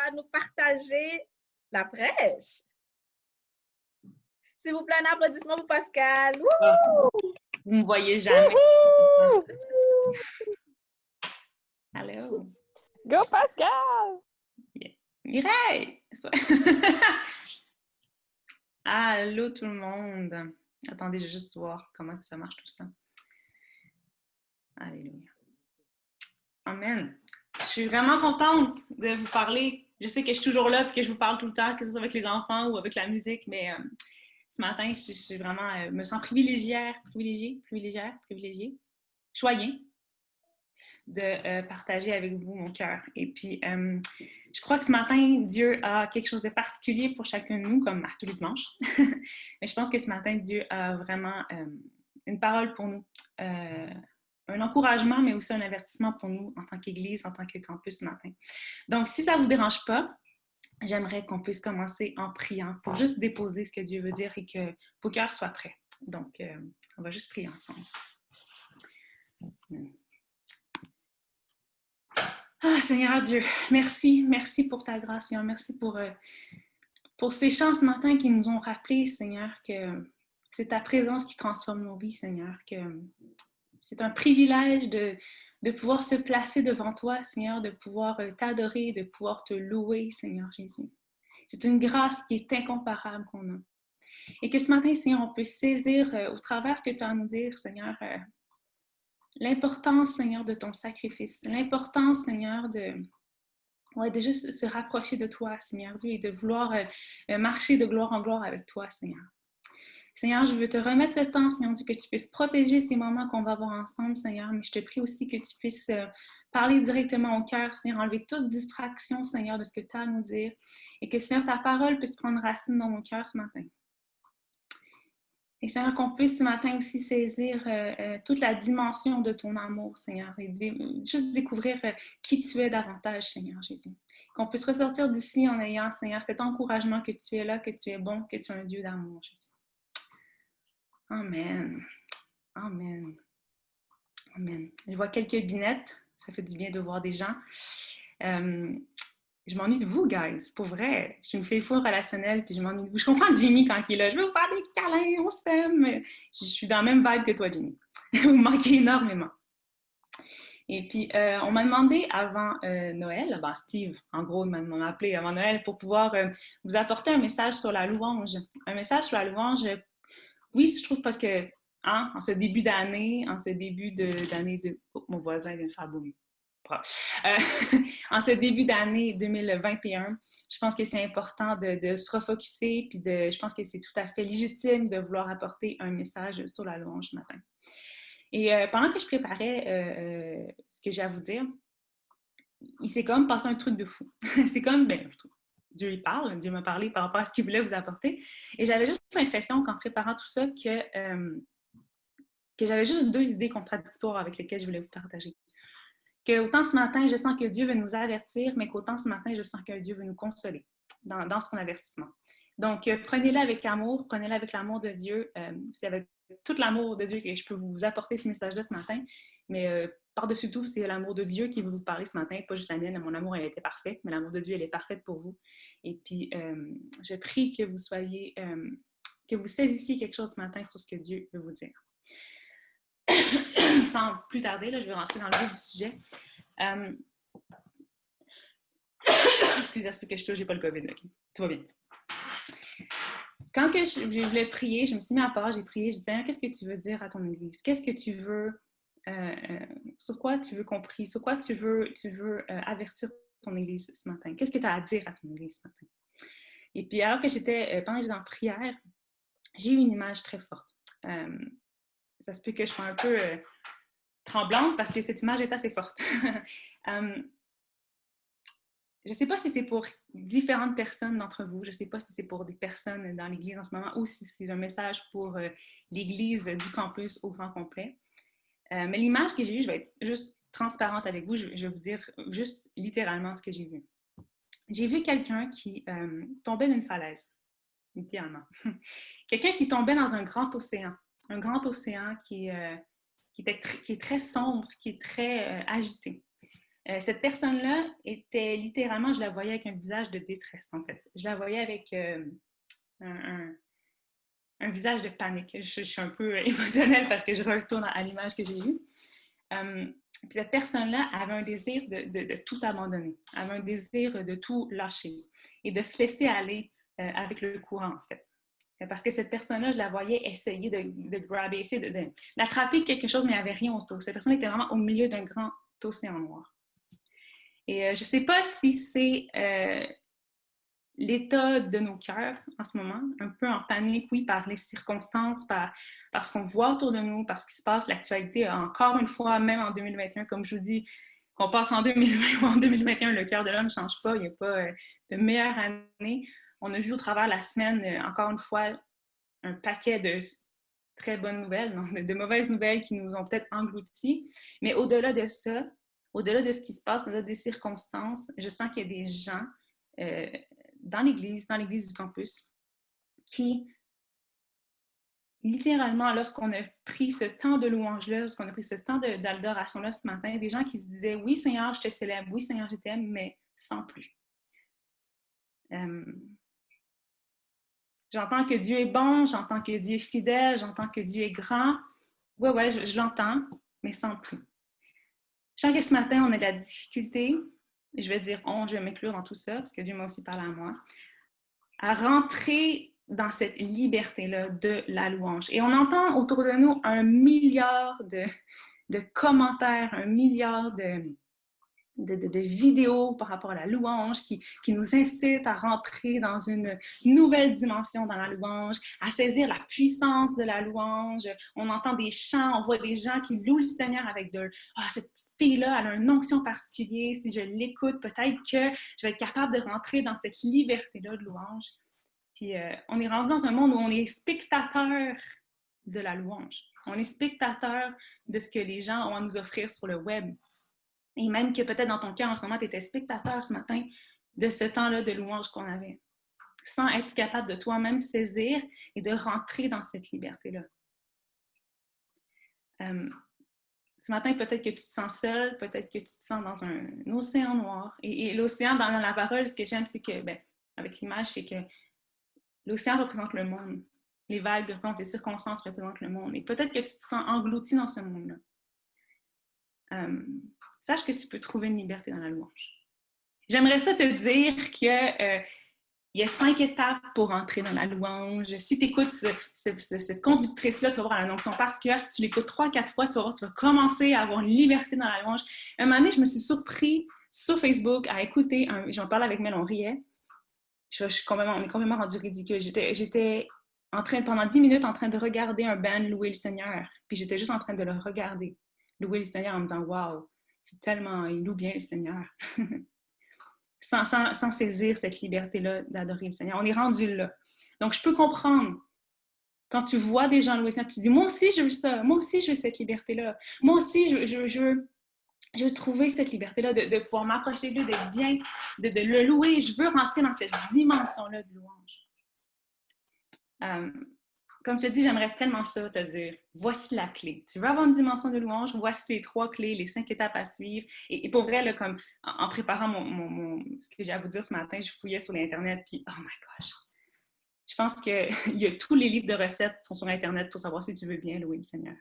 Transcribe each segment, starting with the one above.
va nous partager la prêche. S'il vous plaît, un applaudissement pour Pascal. Vous ne me voyez jamais. Allô. Go Pascal! Yeah. Mireille! Allô tout le monde. Attendez, je vais juste voir comment ça marche tout ça. Alléluia. Amen. Je suis vraiment contente de vous parler. Je sais que je suis toujours là et que je vous parle tout le temps, que ce soit avec les enfants ou avec la musique, mais ce matin, je suis vraiment, me sens privilégiée, choyée de partager avec vous mon cœur. Et puis, je crois que ce matin, Dieu a quelque chose de particulier pour chacun de nous, comme à tous les dimanches. Mais je pense que ce matin, Dieu a vraiment une parole pour nous, un encouragement, mais aussi un avertissement pour nous en tant qu'Église, en tant que campus ce matin. Donc, si ça ne vous dérange pas, j'aimerais qu'on puisse commencer en priant pour juste déposer ce que Dieu veut dire et que vos cœurs soient prêts. Donc, on va juste prier ensemble. Ah, Seigneur Dieu, merci pour ta grâce, Seigneur. Merci pour ces chants ce matin qui nous ont rappelé, Seigneur, que c'est ta présence qui transforme nos vies, Seigneur, que c'est un privilège de pouvoir se placer devant toi, Seigneur, de pouvoir t'adorer, de pouvoir te louer, Seigneur Jésus. C'est une grâce qui est incomparable qu'on a. Et que ce matin, Seigneur, on peut saisir au travers ce que tu as à nous dire, Seigneur, l'importance, Seigneur, de ton sacrifice, l'importance, Seigneur, de juste se rapprocher de toi, Seigneur Dieu, et de vouloir marcher de gloire en gloire avec toi, Seigneur. Seigneur, je veux te remettre ce temps, Seigneur Dieu, que tu puisses protéger ces moments qu'on va avoir ensemble, Seigneur, mais je te prie aussi que tu puisses parler directement au cœur, Seigneur, enlever toute distraction, Seigneur, de ce que tu as à nous dire, et que, Seigneur, ta parole puisse prendre racine dans mon cœur ce matin. Et Seigneur, qu'on puisse ce matin aussi saisir toute la dimension de ton amour, Seigneur, et juste découvrir qui tu es davantage, Seigneur Jésus. Qu'on puisse ressortir d'ici en ayant, Seigneur, cet encouragement que tu es là, que tu es bon, que tu es un Dieu d'amour, Jésus. Amen. Amen. Amen. Je vois quelques binettes. Ça fait du bien de voir des gens. Je m'ennuie de vous, guys. Pour vrai. Je suis une fille full relationnelle, puis je m'ennuie de vous. Je comprends Jimmy quand il est là. Je veux vous faire des câlins, on s'aime. Je suis dans la même vibe que toi, Jimmy. Vous me manquez énormément. Et puis, on m'a demandé avant Noël, ben Steve, en gros, il m'a appelé avant Noël pour pouvoir vous apporter un message sur la louange. Un message sur la louange, oui, je trouve parce que, hein, en ce début d'année, Oh, mon voisin vient de faire boum. En ce début d'année 2021, je pense que c'est important de se refocuser, puis je pense que c'est tout à fait légitime de vouloir apporter un message sur la louange ce matin. Et pendant que je préparais ce que j'ai à vous dire, il s'est comme passé un truc de fou. C'est comme, Dieu lui parle, Dieu m'a parlé par rapport à ce qu'il voulait vous apporter. Et j'avais juste l'impression qu'en préparant tout ça, que j'avais juste deux idées contradictoires avec lesquelles je voulais vous partager. Que autant ce matin, je sens que Dieu veut nous avertir, mais qu'autant ce matin, je sens que Dieu veut nous consoler dans son avertissement. Donc, prenez-le avec amour, prenez-le avec l'amour de Dieu. C'est avec tout l'amour de Dieu que je peux vous apporter ce message-là ce matin. Mais par-dessus tout, c'est l'amour de Dieu qui veut vous parler ce matin, pas juste la mienne. Mon amour, elle était parfaite, mais l'amour de Dieu, elle est parfaite pour vous. Et puis, je prie que vous soyez, que vous saisissiez quelque chose ce matin sur ce que Dieu veut vous dire. Sans plus tarder, là, je vais rentrer dans le vif du sujet. Excusez, ça fait que je touche, j'ai pas le COVID, ok? Tout va bien. Quand que je voulais prier, je me suis mis à part, j'ai prié, je disais, qu'est-ce que tu veux dire à ton Église? Qu'est-ce que tu veux, sur quoi tu veux qu'on prie? Sur quoi tu veux avertir ton Église ce matin? Qu'est-ce que tu as à dire à ton Église ce matin? Et puis, alors que pendant que j'étais en prière, j'ai eu une image très forte. Ça se peut que je sois un peu tremblante parce que cette image est assez forte. Je ne sais pas si c'est pour différentes personnes d'entre vous, je ne sais pas si c'est pour des personnes dans l'Église en ce moment ou si c'est un message pour l'Église du campus au grand complet. Mais l'image que j'ai eue, je vais être juste transparente avec vous, je vais vous dire juste littéralement ce que j'ai vu. J'ai vu quelqu'un qui tombait d'une falaise, littéralement. Quelqu'un qui tombait dans un grand océan qui est très sombre, qui est très agité. Cette personne-là était littéralement, je la voyais avec un visage de détresse, en fait. Je la voyais avec un visage de panique. Je suis un peu émotionnelle parce que je retourne à l'image que j'ai eue. Puis cette personne-là avait un désir de tout abandonner, avait un désir de tout lâcher et de se laisser aller avec le courant, en fait. Parce que cette personne-là, je la voyais essayer de grabber, essayer d'attraper quelque chose, mais il n'y avait rien autour. Cette personne était vraiment au milieu d'un grand océan noir. Et je ne sais pas si c'est l'état de nos cœurs en ce moment, un peu en panique, oui, par les circonstances, par ce qu'on voit autour de nous, par ce qui se passe, l'actualité, encore une fois, même en 2021, comme je vous dis, qu'on passe en 2020 ou en 2021, le cœur de l'homme ne change pas, il n'y a pas de meilleure année. On a vu au travers de la semaine, encore une fois, un paquet de très bonnes nouvelles, non, de mauvaises nouvelles qui nous ont peut-être engloutis. Mais au-delà de ça, au-delà de ce qui se passe, au-delà des circonstances, je sens qu'il y a des gens dans l'église du campus, qui, littéralement, lorsqu'on a pris ce temps de louange-là, lorsqu'on a pris ce temps d'adoration-là ce matin, des gens qui se disaient « Oui, Seigneur, je te célèbre. Oui, Seigneur, je t'aime, mais sans plus. » J'entends que Dieu est bon, j'entends que Dieu est fidèle, j'entends que Dieu est grand. Ouais, je l'entends, mais sans plus. Je sens que ce matin, on a de la difficulté, je vais dire « on », je vais m'inclure dans tout ça, parce que Dieu m'a aussi parlé à moi, à rentrer dans cette liberté-là de la louange. Et on entend autour de nous 1 milliard de commentaires, 1 milliard de vidéos par rapport à la louange qui nous incitent à rentrer dans une nouvelle dimension dans la louange, à saisir la puissance de la louange. On entend des chants, on voit des gens qui louent le Seigneur avec de « Ah, cette fille-là, elle a une onction particulière. Si je l'écoute, peut-être que je vais être capable de rentrer dans cette liberté-là de louange. » Puis on est rendu dans un monde où on est spectateur de la louange. On est spectateur de ce que les gens ont à nous offrir sur le web. Et même que peut-être dans ton cœur en ce moment, tu étais spectateur ce matin de ce temps-là de louange qu'on avait, sans être capable de toi-même saisir et de rentrer dans cette liberté-là. Ce matin, peut-être que tu te sens seul, peut-être que tu te sens dans un océan noir. Et l'océan, dans la parole, ce que j'aime, c'est que, avec l'image, c'est que l'océan représente le monde. Les vagues représentent les circonstances, représentent le monde. Et peut-être que tu te sens englouti dans ce monde-là. Sache que tu peux trouver une liberté dans la louange. J'aimerais ça te dire que il y a 5 étapes pour entrer dans la louange. Si tu écoutes cette conductrice-là, tu vas voir, elle a une onction particulière. Si tu l'écoutes 3-4 fois, tu vas voir, tu vas commencer à avoir une liberté dans la louange. Un moment donné, je me suis surpris sur Facebook à écouter, j'en parlais avec Mel, on riait. On est complètement rendu ridicule. J'étais en train, pendant 10 minutes, en train de regarder un band louer le Seigneur. Puis j'étais juste en train de le regarder, louer le Seigneur en me disant « Wow, c'est tellement, il loue bien le Seigneur. » sans saisir cette liberté-là d'adorer le Seigneur. On est rendu là. Donc, je peux comprendre. Quand tu vois des gens louer le Seigneur, tu te dis « Moi aussi, je veux ça. Moi aussi, je veux cette liberté-là. Moi aussi, je veux trouver cette liberté-là, de pouvoir m'approcher de lui, d'être bien, de le louer. Je veux rentrer dans cette dimension-là de louange. » Comme je te dis, j'aimerais tellement ça te dire, voici la clé. Tu veux avoir une dimension de louange, voici les 3 clés, les 5 étapes à suivre. Et pour vrai, là, comme en préparant ce que j'ai à vous dire ce matin, je fouillais sur l'Internet, puis oh my gosh! Je pense qu'il y a tous les livres de recettes sont sur Internet pour savoir si tu veux bien louer le Seigneur.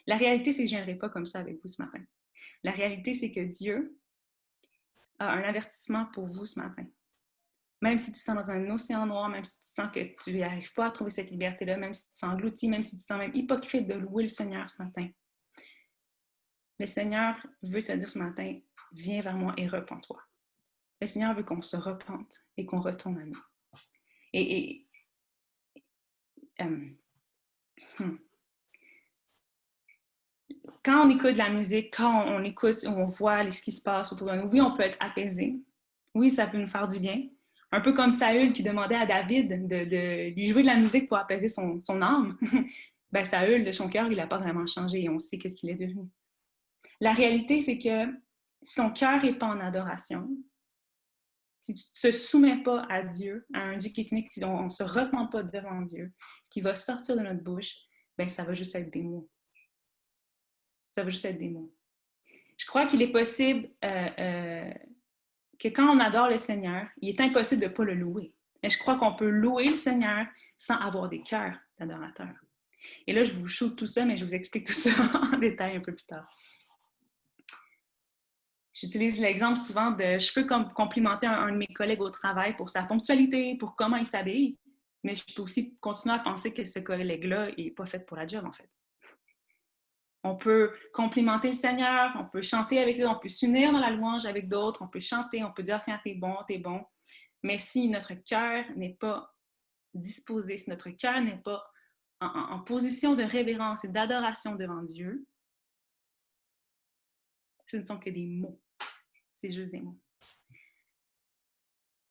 La réalité, c'est que je ne viendrai pas comme ça avec vous ce matin. La réalité, c'est que Dieu a un avertissement pour vous ce matin. Même si tu te sens dans un océan noir, même si tu sens que tu n'arrives pas à trouver cette liberté-là, même si tu te sens englouti, même si tu te sens même hypocrite de louer le Seigneur ce matin, le Seigneur veut te dire ce matin, viens vers moi et repens-toi. Le Seigneur veut qu'on se repente et qu'on retourne à nous. Quand on écoute de la musique, quand on écoute, on voit ce qui se passe autour de nous, oui, on peut être apaisé. Oui, ça peut nous faire du bien. Un peu comme Saül qui demandait à David de lui jouer de la musique pour apaiser son âme. Ben Saül, de son cœur, il n'a pas vraiment changé et on sait qu'est-ce qu'il est devenu. La réalité, c'est que si ton cœur n'est pas en adoration, si tu ne te soumets pas à Dieu, à un Dieu qui est unique, si on ne se repent pas devant Dieu, ce qui va sortir de notre bouche, ben ça va juste être des mots. Ça va juste être des mots. Je crois qu'il est possible que quand on adore le Seigneur, il est impossible de ne pas le louer. Mais je crois qu'on peut louer le Seigneur sans avoir des cœurs d'adorateurs. Et là, je vous shoot tout ça, mais je vous explique tout ça en détail un peu plus tard. J'utilise l'exemple souvent de je peux complimenter un de mes collègues au travail pour sa ponctualité, pour comment il s'habille, mais je peux aussi continuer à penser que ce collègue-là n'est pas fait pour la job, en fait. On peut complimenter le Seigneur, on peut chanter avec lui, on peut s'unir dans la louange avec d'autres, on peut chanter, on peut dire « Seigneur, t'es bon ». Mais si notre cœur n'est pas disposé, si notre cœur n'est pas en position de révérence et d'adoration devant Dieu, ce ne sont que des mots. C'est juste des mots.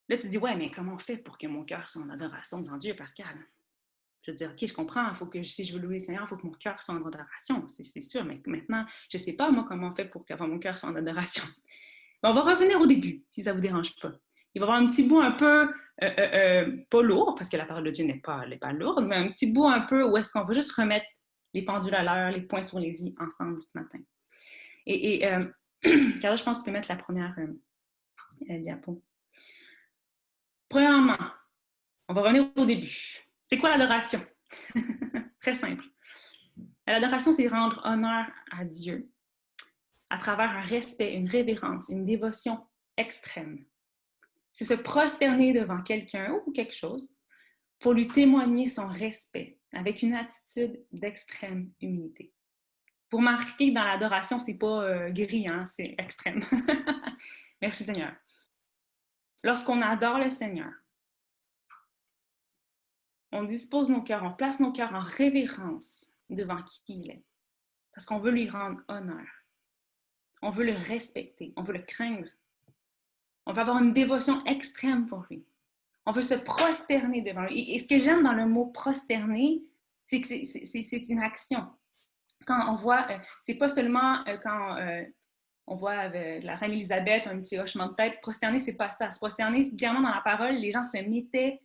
Là, tu dis, ouais, mais comment on fait pour que mon cœur soit en adoration devant Dieu, Pascal? Je veux dire, OK, je comprends, si je veux louer le Seigneur, il faut que mon cœur soit en adoration, c'est sûr, mais maintenant, je ne sais pas, moi, comment on fait pour que mon cœur soit en adoration. On va revenir au début, si ça ne vous dérange pas. Il va y avoir un petit bout un peu, pas lourd, parce que la parole de Dieu n'est pas lourde, mais un petit bout un peu où est-ce qu'on va juste remettre les pendules à l'heure, les points sur les i ensemble ce matin. Carla, je pense que tu peux mettre la première diapo. Premièrement, on va revenir au début. C'est quoi l'adoration? Très simple. L'adoration, c'est rendre honneur à Dieu à travers un respect, une révérence, une dévotion extrême. C'est se prosterner devant quelqu'un ou quelque chose pour lui témoigner son respect avec une attitude d'extrême humilité. Pour marquer dans l'adoration, c'est pas gris, hein, c'est extrême. Merci Seigneur. Lorsqu'on adore le Seigneur, on dispose nos cœurs, on place nos cœurs en révérence devant qui il est. Parce qu'on veut lui rendre honneur. On veut le respecter, on veut le craindre. On veut avoir une dévotion extrême pour lui. On veut se prosterner devant lui. Et ce que j'aime dans le mot prosterner, c'est que c'est une action. Quand on voit, c'est pas seulement quand on voit la reine Élisabeth un petit hochement de tête. Prosterner, c'est pas ça. Se prosterner, clairement dans la parole, les gens se mettaient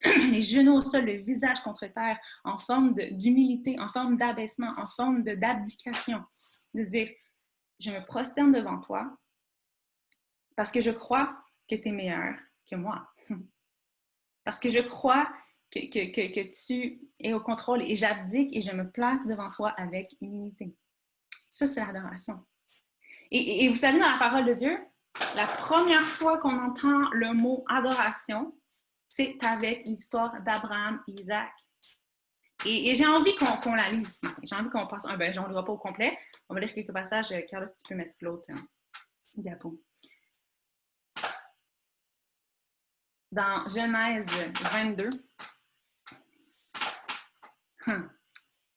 les genoux au sol, le visage contre terre, en forme d'humilité, en forme d'abaissement, en forme d'abdication. De dire, je me prosterne devant toi parce que je crois que tu es meilleur que moi. Parce que je crois que tu es au contrôle et j'abdique et je me place devant toi avec humilité. Ça, c'est l'adoration. Et vous savez, dans la parole de Dieu, la première fois qu'on entend le mot adoration, c'est avec l'histoire d'Abraham et Isaac. Et j'ai envie qu'on la lise. J'ai envie qu'on passe... je ne lira pas au complet. On va lire quelques passages. Carla, si tu peux mettre l'autre diapo. Dans Genèse 22,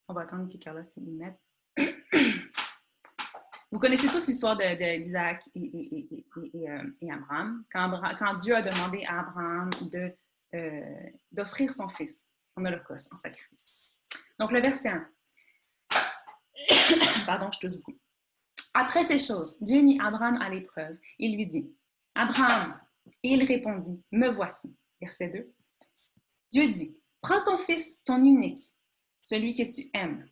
on va attendre que Carla s'y mette. Vous connaissez tous l'histoire d'Isaac et Abraham. Quand Dieu a demandé à Abraham d'offrir son fils en holocauste, en sacrifice. Donc, le verset 1. Pardon, je tousse beaucoup. Après ces choses, Dieu mit Abraham à l'épreuve. Il lui dit, « Abraham, et il répondit, « Me voici. » Verset 2. Dieu dit, « Prends ton fils, ton unique, celui que tu aimes. »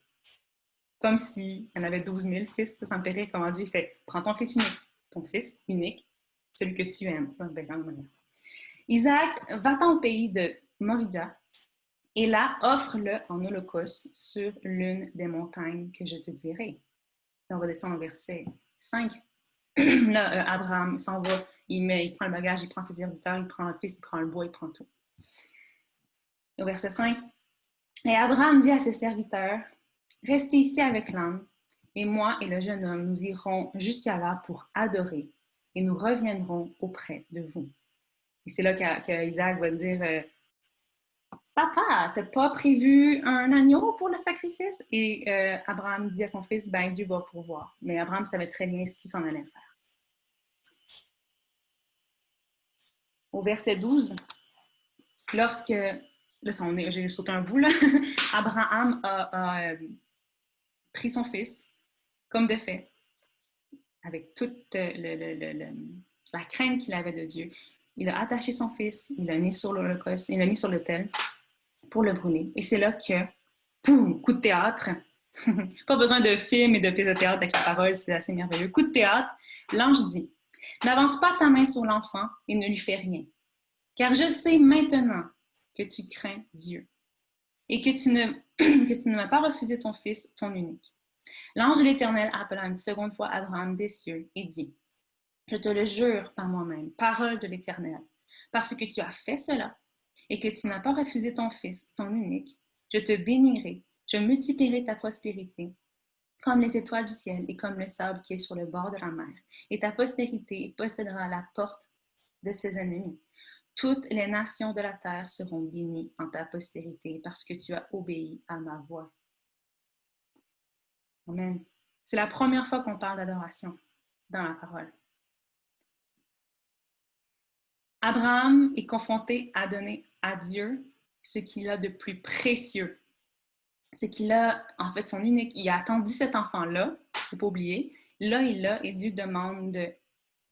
Comme s'il y en avait 12 000 fils, ça me fait rire comment Dieu fait. « Prends ton fils unique, celui que tu aimes. » Ça me fait grande manière. Isaac, va-t'en au pays de Moria, et là, offre-le en holocauste sur l'une des montagnes que je te dirai. On va descendre au verset 5. Là, Abraham s'en va, il prend le bagage, il prend ses serviteurs, il prend le fils, il prend le bois, il prend tout. Au verset 5. Et Abraham dit à ses serviteurs, « Restez ici avec l'âne, et moi et le jeune homme, nous irons jusqu'à là pour adorer, et nous reviendrons auprès de vous. » Et c'est là qu'Isaac va dire, « Papa, t'as pas prévu un agneau pour le sacrifice? » Et Abraham dit à son fils, « Ben, Dieu va pourvoir. » Mais Abraham savait très bien ce qu'il s'en allait faire. Au verset 12, lorsque... Là, j'ai sauté un bout, là. Abraham a pris son fils, comme de fait, avec toute la crainte qu'il avait de Dieu. Il a attaché son fils, il l'a mis sur l'holocauste, il l'a mis sur l'autel pour le brûler. Et c'est là que, poum, coup de théâtre, Pas besoin de film et de pièces de théâtre avec la parole, c'est assez merveilleux. Coup de théâtre, l'ange dit, « N'avance pas ta main sur l'enfant et ne lui fais rien, car je sais maintenant que tu crains Dieu et que tu ne m'as pas refusé ton fils, ton unique. » L'ange de l'Éternel appela une seconde fois Abraham des cieux et dit, « Je te le jure par moi-même, parole de l'Éternel, parce que tu as fait cela et que tu n'as pas refusé ton fils, ton unique, je te bénirai, je multiplierai ta prospérité, comme les étoiles du ciel et comme le sable qui est sur le bord de la mer, et ta postérité possédera la porte de ses ennemis. Toutes les nations de la terre seront bénies en ta postérité parce que tu as obéi à ma voix. » Amen. C'est la première fois qu'on parle d'adoration dans la parole. Abraham est confronté à donner à Dieu ce qu'il a de plus précieux. Ce qu'il a, en fait, son unique. Il a attendu cet enfant-là, il ne faut pas oublier. Là, il l'a et Dieu demande de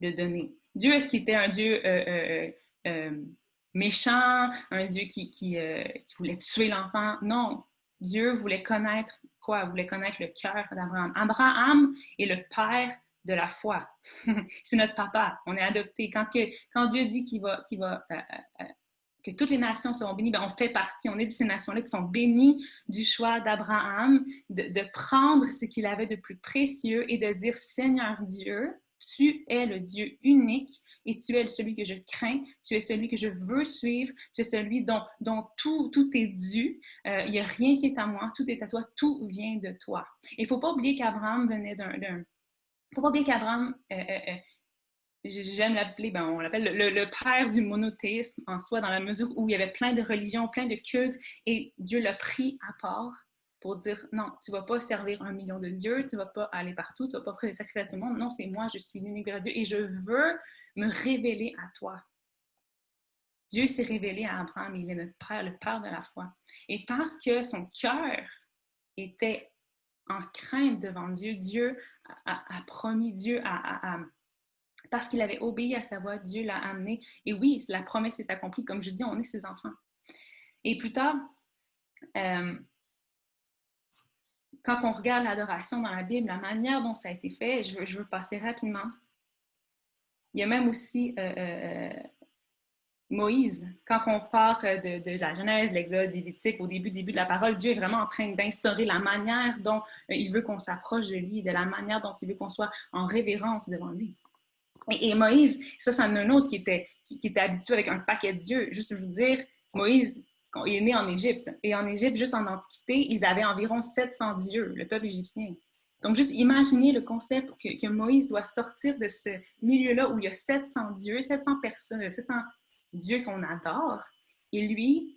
le donner. Dieu, est-ce qu'il était un Dieu méchant, un Dieu qui voulait tuer l'enfant? Non. Dieu voulait connaître quoi? Il voulait connaître le cœur d'Abraham. Abraham est le père de la foi. C'est notre papa. On est adopté. Quand Dieu dit que toutes les nations seront bénies, ben on fait partie, on est de ces nations-là qui sont bénies du choix d'Abraham, de prendre ce qu'il avait de plus précieux et de dire, Seigneur Dieu, tu es le Dieu unique et tu es celui que je crains, tu es celui que je veux suivre, tu es celui dont tout est dû, il n'y a rien qui est à moi, tout est à toi, tout vient de toi. Et il ne faut pas oublier qu'Abraham venait j'aime l'appeler, on l'appelle le père du monothéisme en soi, dans la mesure où il y avait plein de religions, plein de cultes, et Dieu l'a pris à part pour dire, non, tu ne vas pas servir 1 million de dieux, tu ne vas pas aller partout, tu ne vas pas offrir des sacrifices à tout le monde, non, c'est moi, je suis l'unique vrai Dieu, et je veux me révéler à toi. Dieu s'est révélé à Abraham, il est notre père, le père de la foi. Et parce que son cœur était en crainte devant Dieu, Dieu a promis, parce qu'il avait obéi à sa voix, Dieu l'a amené. Et oui, la promesse est accomplie. Comme je dis, on est ses enfants. Et plus tard, quand on regarde l'adoration dans la Bible, la manière dont ça a été fait, je veux passer rapidement. Il y a même aussi Moïse. Quand on part de la Genèse, l'Exode, Lévitique, au début de la parole, Dieu est vraiment en train d'instaurer la manière dont il veut qu'on s'approche de lui, de la manière dont il veut qu'on soit en révérence devant lui. Et Moïse, ça, c'en est un autre qui était habitué avec un paquet de dieux. Juste vous dire, Moïse, il est né en Égypte. Et en Égypte, juste en Antiquité, ils avaient environ 700 dieux, le peuple égyptien. Donc, juste imaginez le concept que Moïse doit sortir de ce milieu-là où il y a 700 dieux, 700 personnes, 700 dieux qu'on adore. Et lui,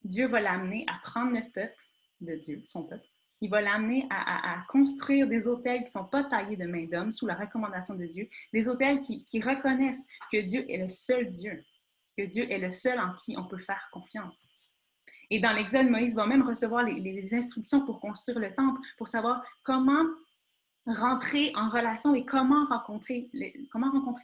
Dieu va l'amener à prendre le peuple de Dieu, son peuple. Il va l'amener à construire des autels qui ne sont pas taillés de main d'homme sous la recommandation de Dieu, des autels qui reconnaissent que Dieu est le seul Dieu, que Dieu est le seul en qui on peut faire confiance. Et dans l'Exode, Moïse va même recevoir les instructions pour construire le temple, pour savoir comment rentrer en relation et comment rencontrer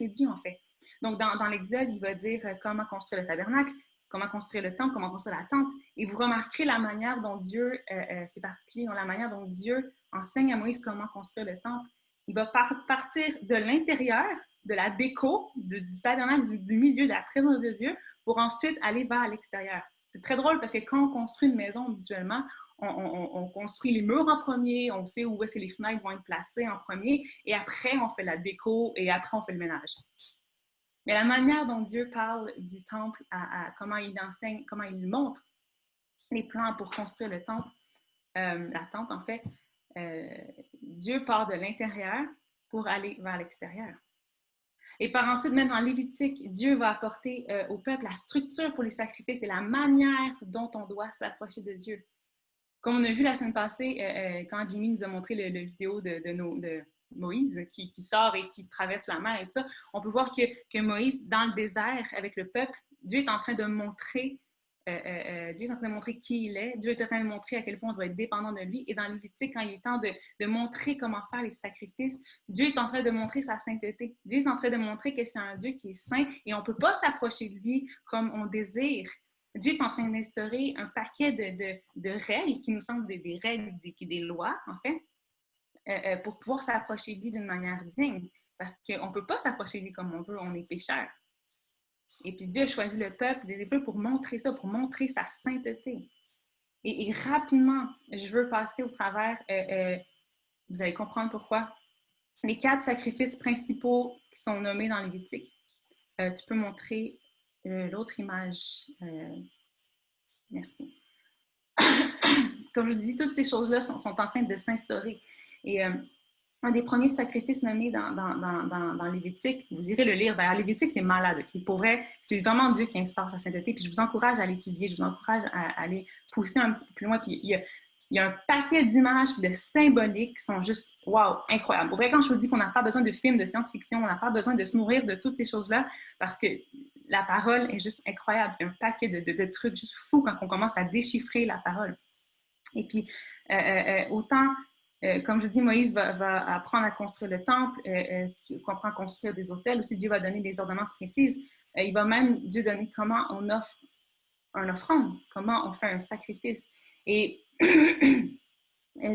Dieu, en fait. Donc, dans l'Exode, il va dire comment construire le tabernacle, comment construire le temple, comment construire la tente. Et vous remarquerez la manière dont Dieu, c'est particulier, dans la manière dont Dieu enseigne à Moïse comment construire le temple. Il va partir de l'intérieur, de la déco, du tabernacle, du milieu, de la présence de Dieu, pour ensuite aller vers l'extérieur. C'est très drôle parce que quand on construit une maison habituellement, on construit les murs en premier, on sait où est-ce que les fenêtres vont être placées en premier, et après, on fait la déco, et après, on fait le ménage. Mais la manière dont Dieu parle du temple, à comment il enseigne, comment il montre les plans pour construire le temple, la tente en fait, Dieu part de l'intérieur pour aller vers l'extérieur. Et par ensuite, même dans Lévitique, Dieu va apporter au peuple la structure pour les sacrifices et la manière dont on doit s'approcher de Dieu. Comme on a vu la semaine passée, quand Jimmy nous a montré le vidéo de Moïse qui sort et qui traverse la mer et tout ça, on peut voir que Moïse, dans le désert, avec le peuple, Dieu est en train de montrer qui il est. Dieu est en train de montrer à quel point on doit être dépendant de lui. Et dans Lévitique, quand il est temps de montrer comment faire les sacrifices, Dieu est en train de montrer sa sainteté. Dieu est en train de montrer que c'est un Dieu qui est saint et on ne peut pas s'approcher de lui comme on désire. Dieu est en train d'instaurer un paquet de règles qui nous semblent des règles, des lois, en fait, pour pouvoir s'approcher de lui d'une manière digne. Parce qu'on ne peut pas s'approcher de lui comme on veut, on est pécheurs. Et puis Dieu a choisi le peuple des Hébreux pour montrer ça, pour montrer sa sainteté. Et rapidement, je veux passer au travers, vous allez comprendre pourquoi, les 4 sacrifices principaux qui sont nommés dans Lévitique. Tu peux montrer l'autre image. Merci. Comme je vous dis, toutes ces choses-là sont en train de s'instaurer. Et un des premiers sacrifices nommés dans Lévitique, vous irez le lire. D'ailleurs, Lévitique, c'est malade. Okay? Pour vrai, c'est vraiment Dieu qui instaure sa sainteté. Puis je vous encourage à l'étudier, je vous encourage à aller pousser un petit peu plus loin. Puis il y a un paquet d'images et de symboliques qui sont juste, wow, incroyables. Pour vrai, quand je vous dis qu'on n'a pas besoin de films de science-fiction, on n'a pas besoin de se nourrir de toutes ces choses-là, parce que la parole est juste incroyable. Il y a un paquet de trucs juste fous quand on commence à déchiffrer la parole. Et puis, autant, comme je dis, Moïse va apprendre à construire le temple, comprend à construire des autels. Aussi, Dieu va donner des ordonnances précises. Il va même, Dieu, donner comment on offre un offrande, comment on fait un sacrifice. Et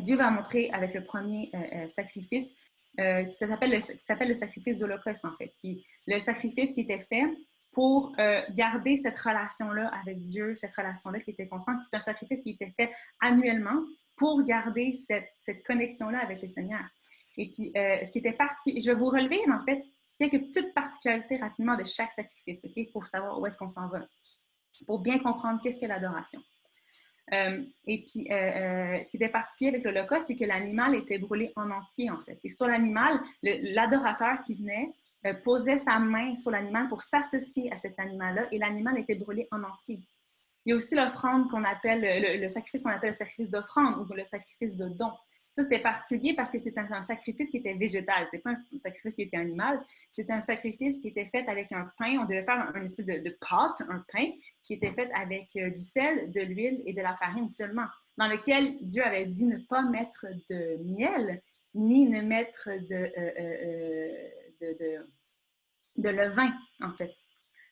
Dieu va montrer avec le premier sacrifice, qui s'appelle le sacrifice d'Holocauste, en fait, le sacrifice qui était fait pour garder cette relation-là avec Dieu, cette relation-là qui était constante. C'est un sacrifice qui était fait annuellement pour garder cette connexion-là avec le Seigneur. Et puis, ce qui était particulier, je vais vous relever, en fait, quelques petites particularités rapidement de chaque sacrifice, okay, pour savoir où est-ce qu'on s'en va, pour bien comprendre qu'est-ce qu'est l'adoration. Et puis, ce qui était particulier avec l'Holocauste, c'est que l'animal était brûlé en entier, en fait. Et sur l'animal, l'adorateur qui venait posait sa main sur l'animal pour s'associer à cet animal-là, et l'animal était brûlé en entier. Il y a aussi l'offrande qu'on appelle, le sacrifice qu'on appelle le sacrifice d'offrande ou le sacrifice de don. Ça, c'était particulier parce que c'était un sacrifice qui était végétal. Ce n'était pas un sacrifice qui était animal. C'était un sacrifice qui était fait avec un pain. On devait faire une espèce de pâte, un pain, qui était fait avec du sel, de l'huile et de la farine seulement, dans lequel Dieu avait dit ne pas mettre de miel, ni ne mettre de levain, en fait.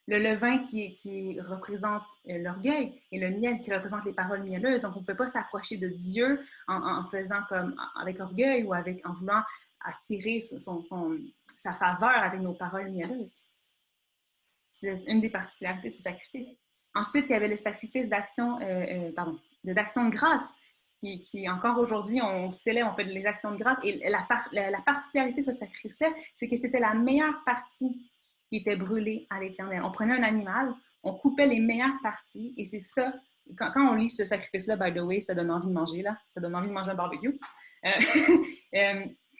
Le levain qui représente l'orgueil et le miel qui représente les paroles mielleuses. Donc, on ne peut pas s'approcher de Dieu en faisant comme avec orgueil ou en voulant attirer sa faveur avec nos paroles mielleuses. C'est une des particularités de ce sacrifice. Ensuite, il y avait le sacrifice d'action de grâce, qui encore aujourd'hui, on célèbre, on fait les actions de grâce. Et la particularité de ce sacrifice-là, c'est que c'était la meilleure partie qui était brûlée à l'Éternel. On prenait un animal, on coupait les meilleures parties, et c'est ça, quand on lit ce sacrifice-là, by the way, ça donne envie de manger, là. Ça donne envie de manger un barbecue.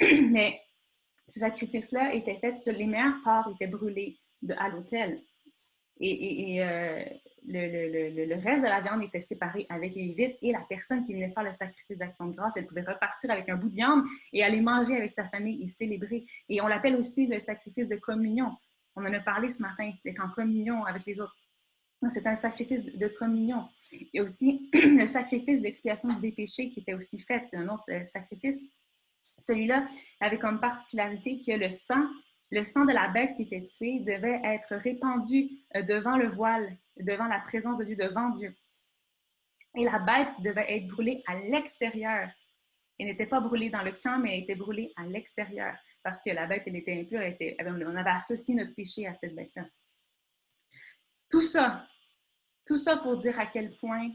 Mais ce sacrifice-là était fait, les meilleures parts étaient brûlées à l'autel. Et le reste de la viande était séparé avec les Lévites, et la personne qui venait faire le sacrifice d'action de grâce, elle pouvait repartir avec un bout de viande et aller manger avec sa famille et célébrer. Et on l'appelle aussi le sacrifice de communion. On en a parlé ce matin, d'être en communion avec les autres. C'est un sacrifice de communion. Il y a aussi le sacrifice d'expiation des péchés qui était aussi fait, un autre sacrifice. Celui-là avait comme particularité que le sang de la bête qui était tuée devait être répandu devant le voile, devant la présence de Dieu, devant Dieu. Et la bête devait être brûlée à l'extérieur. Elle n'était pas brûlée dans le camp, mais elle était brûlée à l'extérieur. Parce que la bête, elle était impure, on avait associé notre péché à cette bête-là. Tout ça pour dire à quel point,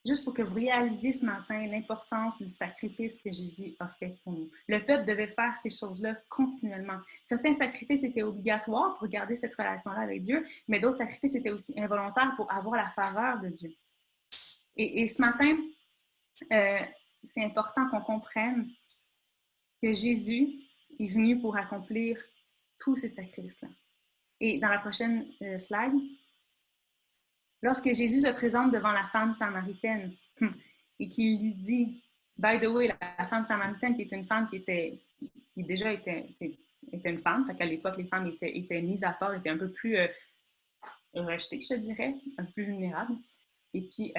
juste pour que vous réalisiez ce matin l'importance du sacrifice que Jésus a fait pour nous. Le peuple devait faire ces choses-là continuellement. Certains sacrifices étaient obligatoires pour garder cette relation-là avec Dieu, mais d'autres sacrifices étaient aussi involontaires pour avoir la faveur de Dieu. Et ce matin, c'est important qu'on comprenne que Jésus est venu pour accomplir tous ces sacrifices-là. Et dans la prochaine slide, lorsque Jésus se présente devant la femme samaritaine et qu'il lui dit, by the way, la femme samaritaine qui est une femme qui déjà était une femme, fait qu'à l'époque, les femmes étaient mises à part, étaient un peu plus rejetées, je te dirais, un peu plus vulnérables. Et puis,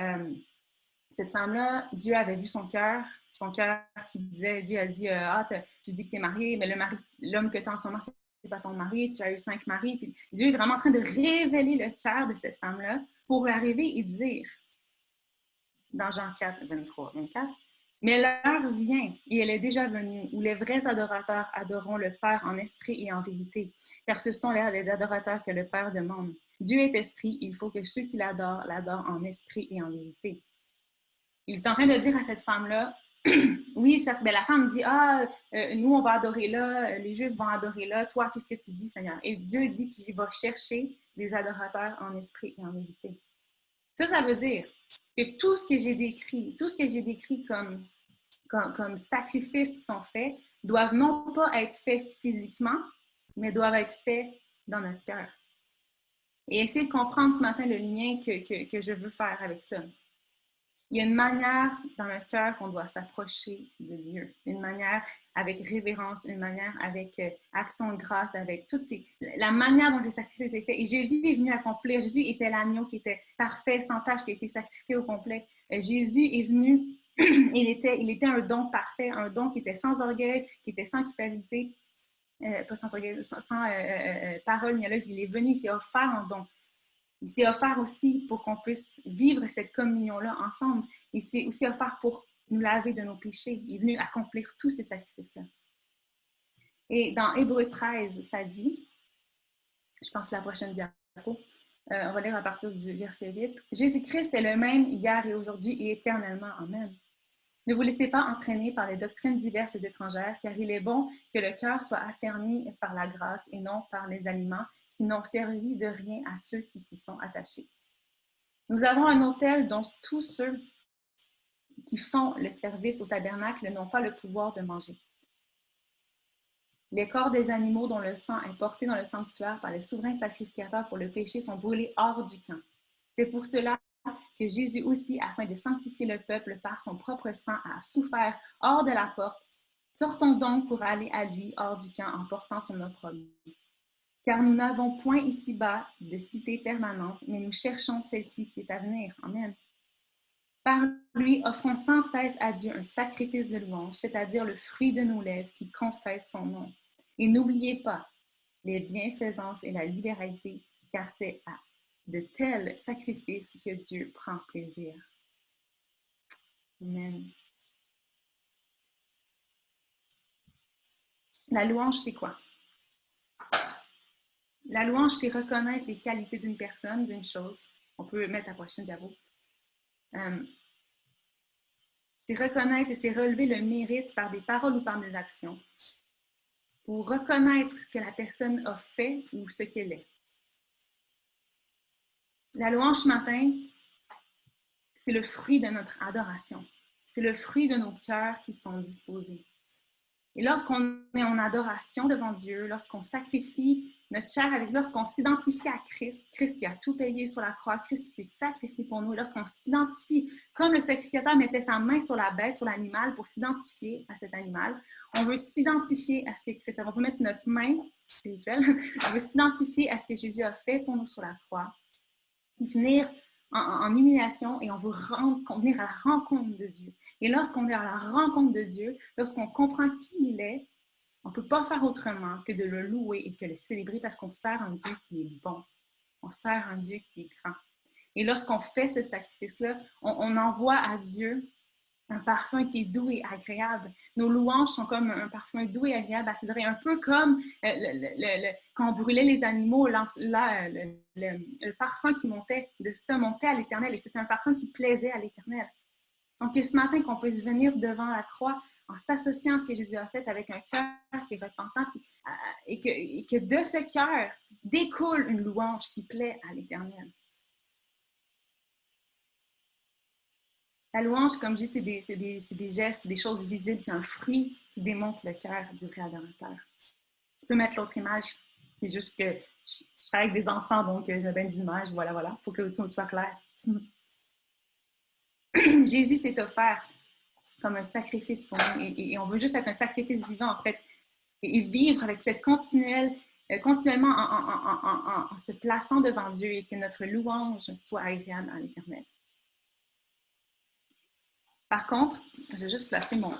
cette femme-là, Dieu avait vu son cœur qui disait, Dieu a dit, tu dis que tu es mariée, mais l'homme que tu as en ce moment, c'est pas ton mari, tu as eu 5 maris. Puis Dieu est vraiment en train de révéler le cœur de cette femme-là pour arriver et dire, dans Jean 4, 23, 24, « Mais l'heure vient, et elle est déjà venue, où les vrais adorateurs adoreront le Père en esprit et en vérité, car ce sont les adorateurs que le Père demande. Dieu est esprit, il faut que ceux qui l'adorent en esprit et en vérité. » Il est en train de dire à cette femme-là, oui, mais la femme dit, nous, on va adorer là, les Juifs vont adorer là, toi, qu'est-ce que tu dis, Seigneur? Et Dieu dit qu'il va chercher des adorateurs en esprit et en vérité. Ça veut dire que tout ce que j'ai décrit comme sacrifices qui sont faits, doivent non pas être faits physiquement, mais doivent être faits dans notre cœur. Et essayer de comprendre ce matin le lien que je veux faire avec ça. Il y a une manière dans notre cœur qu'on doit s'approcher de Dieu, une manière avec révérence, une manière avec action de grâce, avec la manière dont le sacrifice est fait. Et Jésus est venu accomplir, Jésus était l'agneau qui était parfait, sans tâche, qui a été sacrifié au complet. Jésus est venu, il était un don parfait, un don qui était sans orgueil, qui était sans culpabilité, pas sans orgueil, sans parole niaiseuse. Il est venu, il s'est offert en don. Il s'est offert aussi pour qu'on puisse vivre cette communion-là ensemble. Il s'est aussi offert pour nous laver de nos péchés. Il est venu accomplir tous ces sacrifices-là. Et dans Hébreux 13, ça dit, je pense que la prochaine diapo, on va lire à partir du verset 8, « Jésus-Christ est le même hier et aujourd'hui et éternellement. Amen. Ne vous laissez pas entraîner par les doctrines diverses et étrangères, car il est bon que le cœur soit affermi par la grâce et non par les aliments qui n'ont servi de rien à ceux qui s'y sont attachés. Nous avons un autel dont tous ceux qui font le service au tabernacle n'ont pas le pouvoir de manger. Les corps des animaux dont le sang est porté dans le sanctuaire par les souverains sacrificateurs pour le péché sont brûlés hors du camp. C'est pour cela que Jésus aussi, afin de sanctifier le peuple par son propre sang, a souffert hors de la porte. Sortons donc pour aller à lui hors du camp en portant son opprobre. Car nous n'avons point ici-bas de cité permanente, mais nous cherchons celle-ci qui est à venir. Amen. Par lui, offrons sans cesse à Dieu un sacrifice de louange, c'est-à-dire le fruit de nos lèvres qui confesse son nom. Et n'oubliez pas les bienfaisances et la libéralité, car c'est à de tels sacrifices que Dieu prend plaisir. Amen. La louange, c'est quoi? La louange, c'est reconnaître les qualités d'une personne, d'une chose. On peut mettre la prochaine diapo. C'est reconnaître et c'est relever le mérite par des paroles ou par des actions pour reconnaître ce que la personne a fait ou ce qu'elle est. La louange ce matin, c'est le fruit de notre adoration. C'est le fruit de nos cœurs qui sont disposés. Et lorsqu'on est en adoration devant Dieu, lorsqu'on sacrifie notre chair avec, lorsqu'on s'identifie à Christ, Christ qui a tout payé sur la croix, Christ qui s'est sacrifié pour nous, et lorsqu'on s'identifie, comme le sacrificateur mettait sa main sur la bête, sur l'animal, pour s'identifier à cet animal, on veut s'identifier à ce que Christ a fait. On veut mettre notre main spirituelle, on veut s'identifier à ce que Jésus a fait pour nous sur la croix, venir en humiliation et on veut venir à la rencontre de Dieu. Et lorsqu'on est à la rencontre de Dieu, lorsqu'on comprend qui il est, on ne peut pas faire autrement que de le louer et que le célébrer parce qu'on sert un Dieu qui est bon. On sert un Dieu qui est grand. Et lorsqu'on fait ce sacrifice-là, on envoie à Dieu un parfum qui est doux et agréable. Nos louanges sont comme un parfum doux et agréable à célébrer, un peu comme quand on brûlait les animaux, le parfum qui montait de ça montait à l'Éternel et c'était un parfum qui plaisait à l'Éternel. Donc, ce matin, qu'on puisse venir devant la croix en s'associant à ce que Jésus a fait avec un cœur qui est repentant et que de ce cœur découle une louange qui plaît à l'Éternel. La louange, comme je dis, c'est des gestes, des choses visibles, c'est un fruit qui démontre le cœur du vrai adorateur. Tu peux mettre l'autre image, qui est juste parce que je travaille avec des enfants, donc j'ai bien des images, voilà. Il faut que tout soit clair. Jésus s'est offert comme un sacrifice pour nous et on veut juste être un sacrifice vivant, en fait, et vivre avec cette continuellement en se plaçant devant Dieu et que notre louange soit agréable à l'Éternel. Par contre, je vais juste placer mon...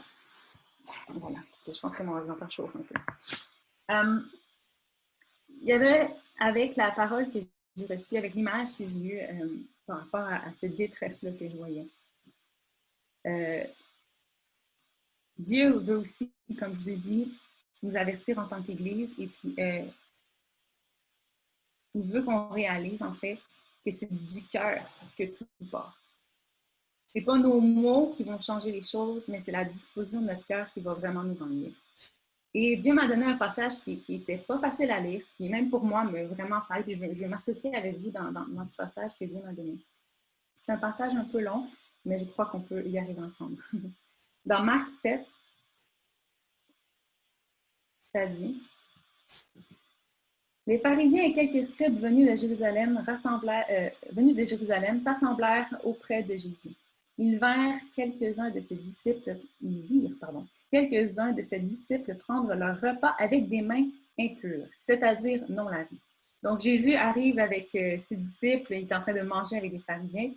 Voilà, parce que je pense que mon ordinateur chauffe un peu. Il y avait, avec la parole que j'ai reçue, avec l'image que j'ai eue par rapport à cette détresse-là que je voyais. Dieu veut aussi, comme je vous ai dit, nous avertir en tant qu'Église et puis il veut qu'on réalise en fait que c'est du cœur que tout part. Ce n'est pas nos mots qui vont changer les choses, mais c'est la disposition de notre cœur qui va vraiment nous rendre. Et Dieu m'a donné un passage qui n'était pas facile à lire, qui même pour moi me vraiment parle, puis je vais m'associer avec vous dans ce passage que Dieu m'a donné. C'est un passage un peu long, mais je crois qu'on peut y arriver ensemble. Dans Marc 7, ça dit: les pharisiens et quelques scribes venus de Jérusalem s'assemblèrent auprès de Jésus. Ils virent quelques-uns de ses disciples prendre leur repas avec des mains impures, c'est-à-dire non lavées. Donc Jésus arrive avec ses disciples et il est en train de manger avec des pharisiens.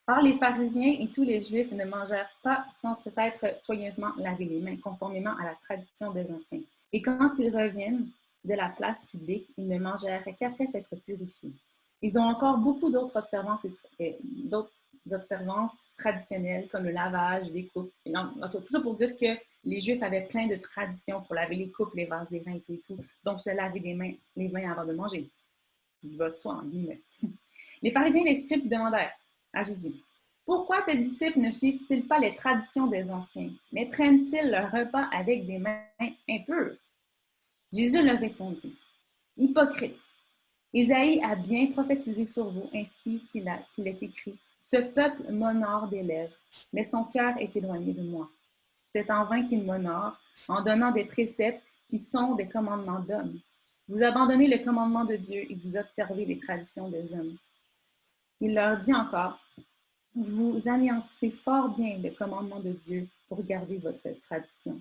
Or, les pharisiens et tous les Juifs ne mangèrent pas sans s'être soigneusement lavé les mains, conformément à la tradition des anciens. Et quand ils reviennent de la place publique, ils ne mangèrent qu'après s'être purifiés. Ils ont encore beaucoup d'autres observances traditionnelles, comme le lavage des coupes. Tout ça pour dire que les Juifs avaient plein de traditions pour laver les coupes, les vases, les reins et tout. Donc, se laver les mains avant de manger. Il va de soi, en guillemets. Les pharisiens et les scribes demandèrent à Jésus: pourquoi tes disciples ne suivent-ils pas les traditions des anciens, mais prennent-ils leur repas avec des mains impures? Jésus leur répondit: hypocrite, Isaïe a bien prophétisé sur vous, ainsi qu'il est écrit: ce peuple m'honore des lèvres, mais son cœur est éloigné de moi. C'est en vain qu'il m'honore, en donnant des préceptes qui sont des commandements d'hommes. Vous abandonnez le commandement de Dieu et vous observez les traditions des hommes. Il leur dit encore: vous anéantissez fort bien le commandement de Dieu pour garder votre tradition.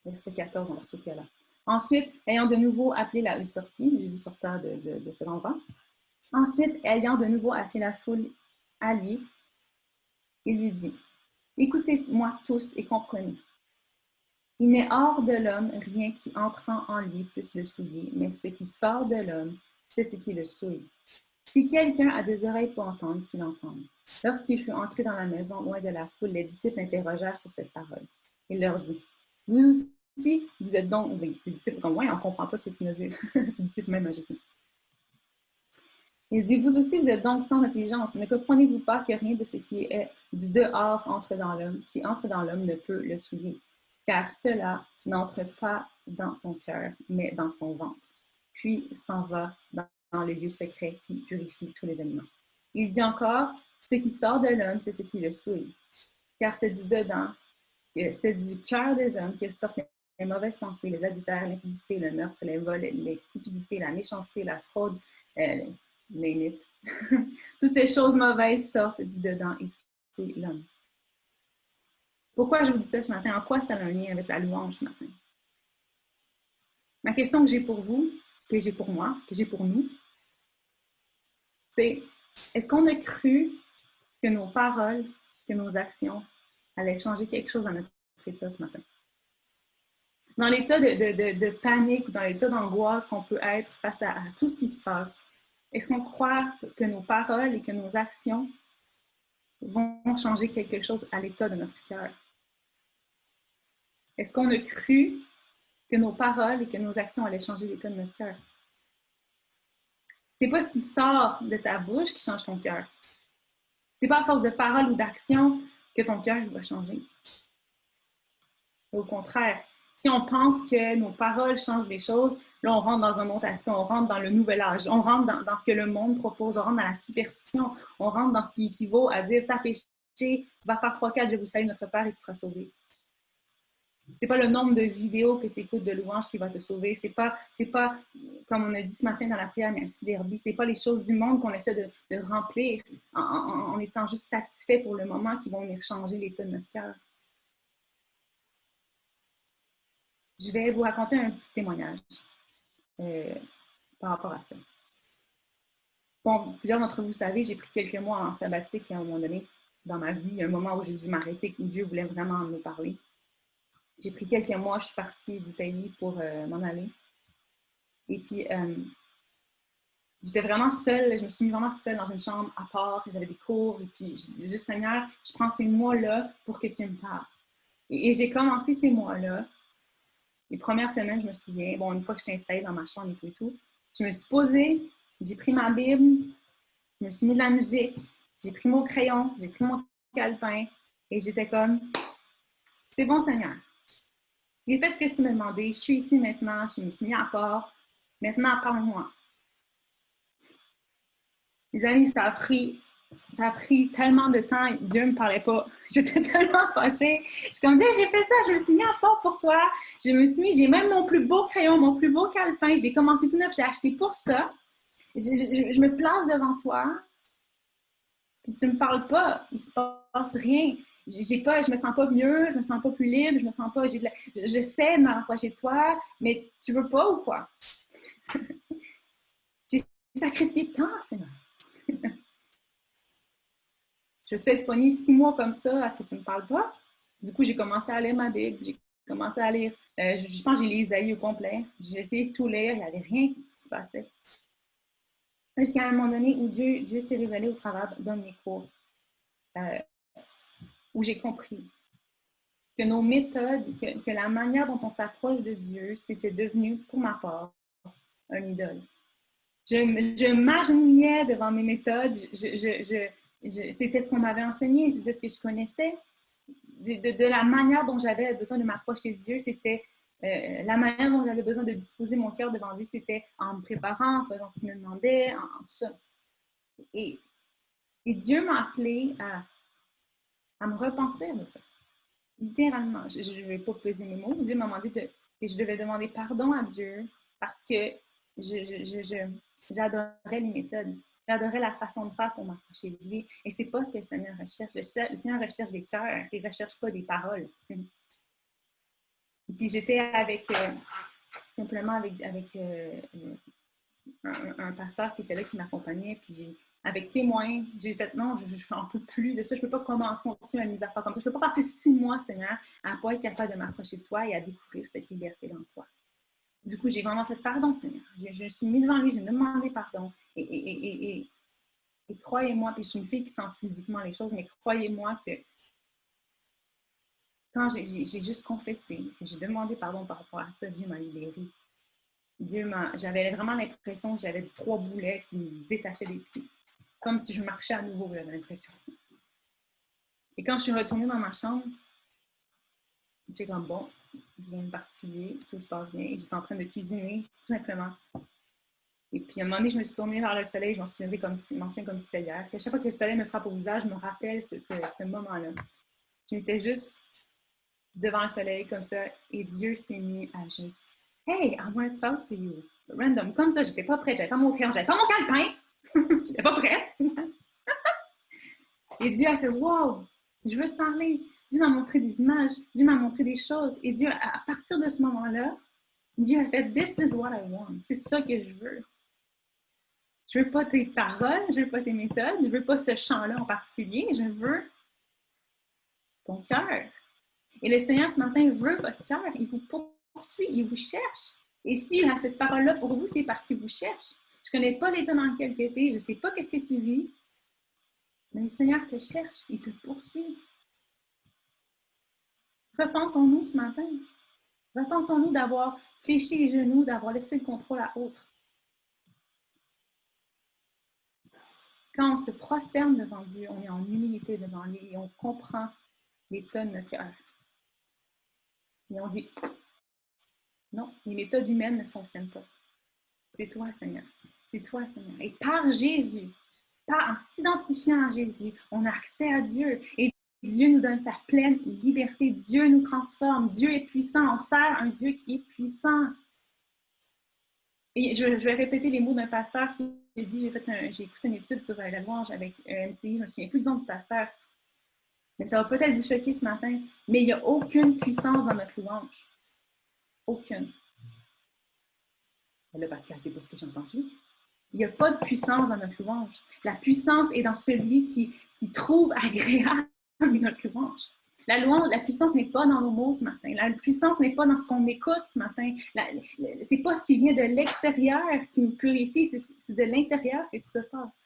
Verset 14, on va sauter là. Ensuite, ayant de nouveau appelé il sortit, Jésus sortant de cet endroit. Ensuite, ayant de nouveau appelé la foule à lui, il lui dit: écoutez-moi tous et comprenez. Il n'est hors de l'homme rien qui, entrant en lui, puisse le souiller, mais ce qui sort de l'homme, c'est ce qui le souille. Si quelqu'un a des oreilles pour entendre, qu'il entende. Lorsqu'il fut entré dans la maison, loin de la foule, les disciples l'interrogèrent sur cette parole. Il leur dit: vous aussi, vous êtes donc... Oui, les disciples sont comme: ouais, on ne comprend pas ce que tu nous dis. Ces disciples même à Jésus. Il dit: vous aussi, vous êtes donc sans intelligence. Ne comprenez-vous pas que rien de ce qui est du dehors entre dans l'homme, qui entre dans l'homme ne peut le souiller? Car cela n'entre pas dans son cœur, mais dans son ventre, puis s'en va dans le lieu secret qui purifie tous les aliments. Il dit encore: ce qui sort de l'homme, c'est ce qui le souille. Car c'est du dedans, c'est du cœur des hommes que sortent les mauvaises pensées, les adultères, l'impudicité, le meurtre, les vols, les cupidités, la méchanceté, la fraude, les mythes. Toutes ces choses mauvaises sortent du dedans et souillent l'homme. Pourquoi je vous dis ça ce matin? En quoi ça a un lien avec la louange ce matin? Ma question que j'ai pour vous, que j'ai pour moi, que j'ai pour nous, c'est: est-ce qu'on a cru que nos paroles, que nos actions allaient changer quelque chose dans notre état ce matin? Dans l'état de panique ou dans l'état d'angoisse qu'on peut être face à tout ce qui se passe, est-ce qu'on croit que nos paroles et que nos actions vont changer quelque chose à l'état de notre cœur? Est-ce qu'on a cru que nos paroles et que nos actions allaient changer l'état de notre cœur? C'est pas ce qui sort de ta bouche qui change ton cœur. C'est pas à force de paroles ou d'actions que ton cœur va changer. Au contraire, si on pense que nos paroles changent les choses, là, on rentre dans un autre aspect, on rentre dans le nouvel âge, on rentre dans ce que le monde propose, on rentre dans la superstition, on rentre dans ce qui équivaut à dire: t'as péché, va faire 3-4, je vous salue notre Père et tu seras sauvé. C'est pas le nombre de vidéos que tu écoutes de louanges qui va te sauver. C'est pas, comme on a dit ce matin dans la prière, merci Derby, c'est pas les choses du monde qu'on essaie de remplir en étant juste satisfait pour le moment qui vont venir changer l'état de notre cœur. Je vais vous raconter un petit témoignage par rapport à ça. Bon, plusieurs d'entre vous savez, j'ai pris quelques mois en sabbatique à un moment donné dans ma vie, un moment où j'ai dû m'arrêter, où Dieu voulait vraiment me parler. J'ai pris quelques mois, je suis partie du pays pour m'en aller. Et puis, j'étais vraiment seule, je me suis mis vraiment seule dans une chambre à part, j'avais des cours, et puis je dis juste, Seigneur, je prends ces mois-là pour que tu me parles. Et j'ai commencé ces mois-là. Les premières semaines, je me souviens, bon, une fois que j'étais installée dans ma chambre et tout, je me suis posée, j'ai pris ma Bible, je me suis mis de la musique, j'ai pris mon crayon, j'ai pris mon calepin, et j'étais comme, c'est bon, Seigneur. J'ai fait ce que tu m'as demandé, je suis ici maintenant, je me suis mis à part. Maintenant, parle-moi. Les amis, ça a pris tellement de temps et Dieu ne me parlait pas. J'étais tellement fâchée. Je suis comme, j'ai fait ça, je me suis mis à part pour toi. J'ai même mon plus beau crayon, mon plus beau calepin. Je l'ai commencé tout neuf, je l'ai acheté pour ça. Je me place devant toi. Puis tu me parles pas, il se passe rien. Je me sens pas mieux, je me sens pas plus libre, je me sens pas, j'essaie de me rapprocher de toi, mais tu veux pas ou quoi? J'ai sacrifié de temps, Seigneur. Je veux-tu être pognée 6 mois comme ça à ce que tu me parles pas? Du coup, j'ai commencé à lire ma Bible, j'ai commencé à lire, je pense que j'ai lu Isaïe au complet, j'ai essayé de tout lire, il n'y avait rien qui se passait. Jusqu'à un moment donné où Dieu s'est révélé au travers d'un de mes cours. Où j'ai compris que nos méthodes, que la manière dont on s'approche de Dieu, c'était devenu, pour ma part, un idole. Je m'agenouillais devant mes méthodes, c'était ce qu'on m'avait enseigné, c'était ce que je connaissais. De la manière dont j'avais besoin de m'approcher de Dieu, c'était la manière dont j'avais besoin de disposer mon cœur devant Dieu, c'était en me préparant, en faisant ce qu'il me demandait, en tout ça. Et Dieu m'a appelée à me repentir de ça. Littéralement. Je ne vais pas peser mes mots. Dieu m'a demandé que je devais demander pardon à Dieu parce que j'adorais les méthodes. J'adorais la façon de faire pour m'approcher de lui. Et c'est pas ce que le Seigneur recherche. Le Seigneur recherche des cœurs. Il ne recherche pas des paroles. Puis j'étais simplement avec un pasteur qui était là, qui m'accompagnait. Puis avec témoin, j'ai fait non, je n'en peux plus de ça. Je ne peux pas continuer à me faire comme ça. Je ne peux pas passer 6 mois, Seigneur, à ne pas être capable de m'approcher de toi et à découvrir cette liberté-là en toi. Du coup, j'ai vraiment fait pardon, Seigneur. Je me suis mise devant lui, j'ai demandé pardon. Et croyez-moi, puis je suis une fille qui sent physiquement les choses, mais croyez-moi que quand j'ai juste confessé, que j'ai demandé pardon par rapport à ça, Dieu m'a libérée. J'avais vraiment l'impression que j'avais 3 boulets qui me détachaient des pieds. Comme si je marchais à nouveau, j'avais l'impression. Et quand je suis retournée dans ma chambre, j'étais comme bon, rien de particulier, tout se passe bien. J'étais en train de cuisiner, tout simplement. Et puis à un moment donné, je me suis tournée vers le soleil, je m'en souviendrai comme si c'était hier. Puis à chaque fois que le soleil me frappe au visage, je me rappelle ce moment-là. J'étais juste devant le soleil comme ça, et Dieu s'est mis à juste Hey, I want to talk to you. Random, comme ça, j'étais pas prête, j'avais pas mon crayon, j'avais pas mon calepin. J'étais pas prête. Et Dieu a fait wow, je veux te parler. Dieu m'a montré des images, Dieu m'a montré des choses. Et Dieu, à partir de ce moment-là, Dieu a fait This is what I want. C'est ça que je veux. Je veux pas tes paroles, je veux pas tes méthodes, je veux pas ce chant-là en particulier, je veux ton cœur. Et le Seigneur, ce matin, veut votre cœur. Il vous poursuit, il vous cherche. Et s'il a cette parole-là pour vous, c'est parce qu'il vous cherche. Je ne connais pas l'état dans lequel tu es, je ne sais pas qu'est-ce que tu vis, mais le Seigneur te cherche, il te poursuit. Repentons-nous ce matin. Repentons-nous d'avoir fléchi les genoux, d'avoir laissé le contrôle à autre. Quand on se prosterne devant Dieu, on est en humilité devant lui et on comprend l'état de notre cœur. Et on dit, non, les méthodes humaines ne fonctionnent pas. C'est toi, Seigneur. C'est toi, Seigneur. Et par Jésus, en s'identifiant à Jésus, on a accès à Dieu. Et Dieu nous donne sa pleine liberté. Dieu nous transforme. Dieu est puissant. On sert un Dieu qui est puissant. Et je vais répéter les mots d'un pasteur qui a dit, j'ai écouté une étude sur la louange avec MCI, je ne me souviens plus du nom du pasteur. Mais ça va peut-être vous choquer ce matin, mais il n'y a aucune puissance dans notre louange. Aucune. Là, Pascal, c'est pas ce que j'ai entendu. Il n'y a pas de puissance dans notre louange. La puissance est dans celui qui trouve agréable notre louange. La louange, la puissance n'est pas dans nos mots ce matin. La puissance n'est pas dans ce qu'on écoute ce matin. C'est pas ce qui vient de l'extérieur qui nous purifie, c'est de l'intérieur que tout se passe.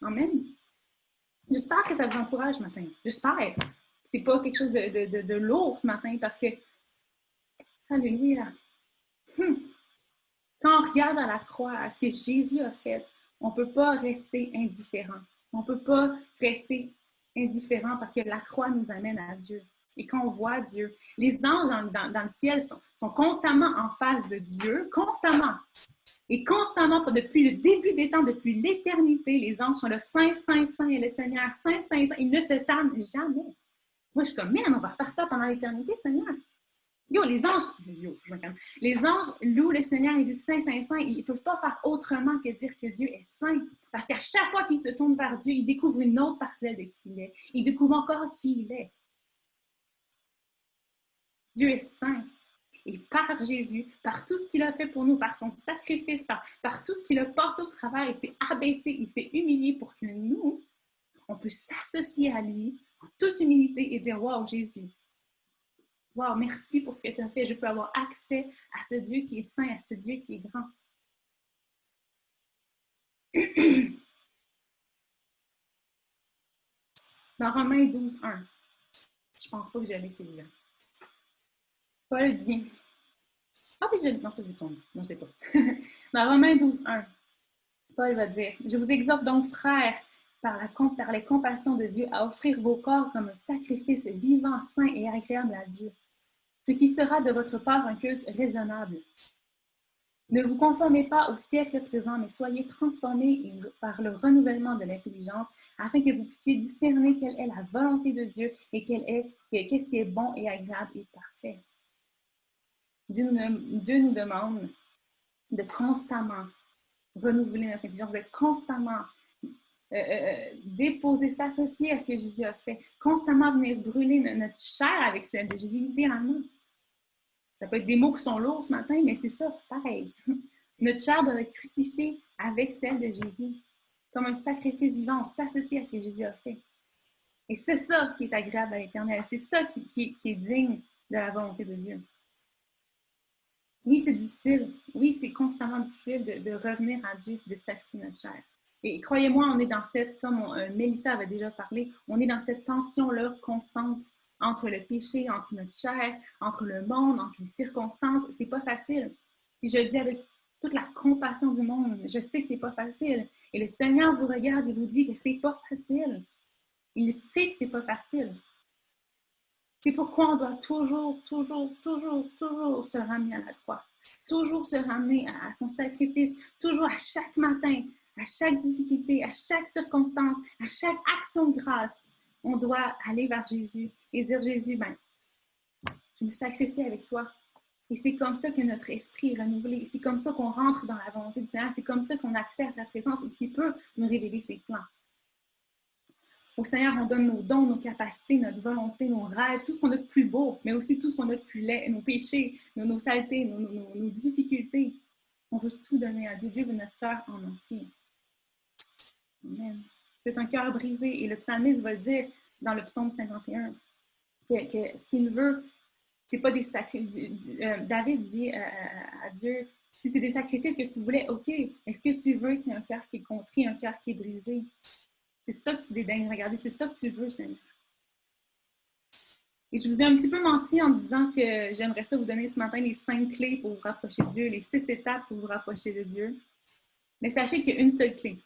Amen. J'espère que ça vous encourage ce matin. J'espère. C'est pas quelque chose de lourd ce matin parce que, alléluia. Quand on regarde à la croix, à ce que Jésus a fait, on ne peut pas rester indifférent. On ne peut pas rester indifférent parce que la croix nous amène à Dieu. Et quand on voit Dieu, les anges dans le ciel sont constamment en face de Dieu, constamment. Et constamment, depuis le début des temps, depuis l'éternité, les anges sont le Saint, Saint, Saint et le Seigneur, Saint, Saint, Saint. Ils ne se tannent jamais. Moi, je suis comme, man, on va faire ça pendant l'éternité, Seigneur. Les anges louent le Seigneur et disent Saint, Saint, Saint. Ils ne peuvent pas faire autrement que dire que Dieu est saint. Parce qu'à chaque fois qu'ils se tournent vers Dieu, ils découvrent une autre parcelle de qui il est. Ils découvrent encore qui il est. Dieu est saint. Et par Jésus, par tout ce qu'il a fait pour nous, par son sacrifice, par tout ce qu'il a passé au travers, il s'est abaissé, il s'est humilié pour que nous, on puisse s'associer à lui en toute humilité et dire « Wow, Jésus, wow, merci pour ce que tu as fait. Je peux avoir accès à ce Dieu qui est saint, à ce Dieu qui est grand. » Dans Romains 12, 1, je ne pense pas que j'allais celui-là. Paul dit, non, ça je tombe. Non, je ne l'ai pas. Dans Romains 12, 1, Paul va dire, « Je vous exhorte donc, frères, par les compassions de Dieu, à offrir vos corps comme un sacrifice vivant, saint et agréable à Dieu, ce qui sera de votre part un culte raisonnable. Ne vous conformez pas au siècle présent, mais soyez transformés par le renouvellement de l'intelligence, afin que vous puissiez discerner quelle est la volonté de Dieu et qu'est-ce qui est bon et agréable et parfait. » Dieu nous demande de constamment renouveler notre intelligence, de constamment déposer, s'associer à ce que Jésus a fait, constamment venir brûler notre chair avec celle de Jésus, littéralement. Ça peut être des mots qui sont lourds ce matin, mais c'est ça, pareil. Notre chair doit être crucifiée avec celle de Jésus. Comme un sacrifice vivant, on s'associe à ce que Jésus a fait. Et c'est ça qui est agréable à l'Éternel. C'est ça qui est digne de la volonté de Dieu. Oui, c'est difficile. Oui, c'est constamment difficile de revenir à Dieu, de sacrifier notre chair. Et croyez-moi, on est dans cette, comme Mélissa avait déjà parlé, on est dans cette tension-là constante entre le péché, entre notre chair, entre le monde, entre les circonstances. C'est pas facile. Et je le dis avec toute la compassion du monde. Je sais que c'est pas facile. Et le Seigneur vous regarde et vous dit que c'est pas facile. Il sait que c'est pas facile. C'est pourquoi on doit toujours se ramener à la croix. Toujours se ramener à son sacrifice. Toujours à chaque matin, à chaque difficulté, à chaque circonstance, à chaque action de grâce. On doit aller vers Jésus et dire, Jésus, je me sacrifie avec toi. Et c'est comme ça que notre esprit est renouvelé. C'est comme ça qu'on rentre dans la volonté du Seigneur. C'est comme ça qu'on a accès à sa présence et qu'il peut nous révéler ses plans. Au Seigneur, on donne nos dons, nos capacités, notre volonté, nos rêves, tout ce qu'on a de plus beau, mais aussi tout ce qu'on a de plus laid, nos péchés, nos saletés, nos difficultés. On veut tout donner à Dieu. Dieu veut notre cœur en entier. Amen. C'est un cœur brisé. Et le psalmiste va le dire dans le psaume 51 que ce qu'il veut, c'est pas des sacrifices. David dit à Dieu, si c'est des sacrifices que tu voulais, OK, mais ce que tu veux, c'est un cœur qui est contrit, un cœur qui est brisé. C'est ça que tu dédaignes regarder, c'est ça que tu veux, Seigneur. Et je vous ai un petit peu menti en disant que j'aimerais ça vous donner ce matin les 5 clés pour vous rapprocher de Dieu, les 6 étapes pour vous rapprocher de Dieu. Mais sachez qu'il y a une seule clé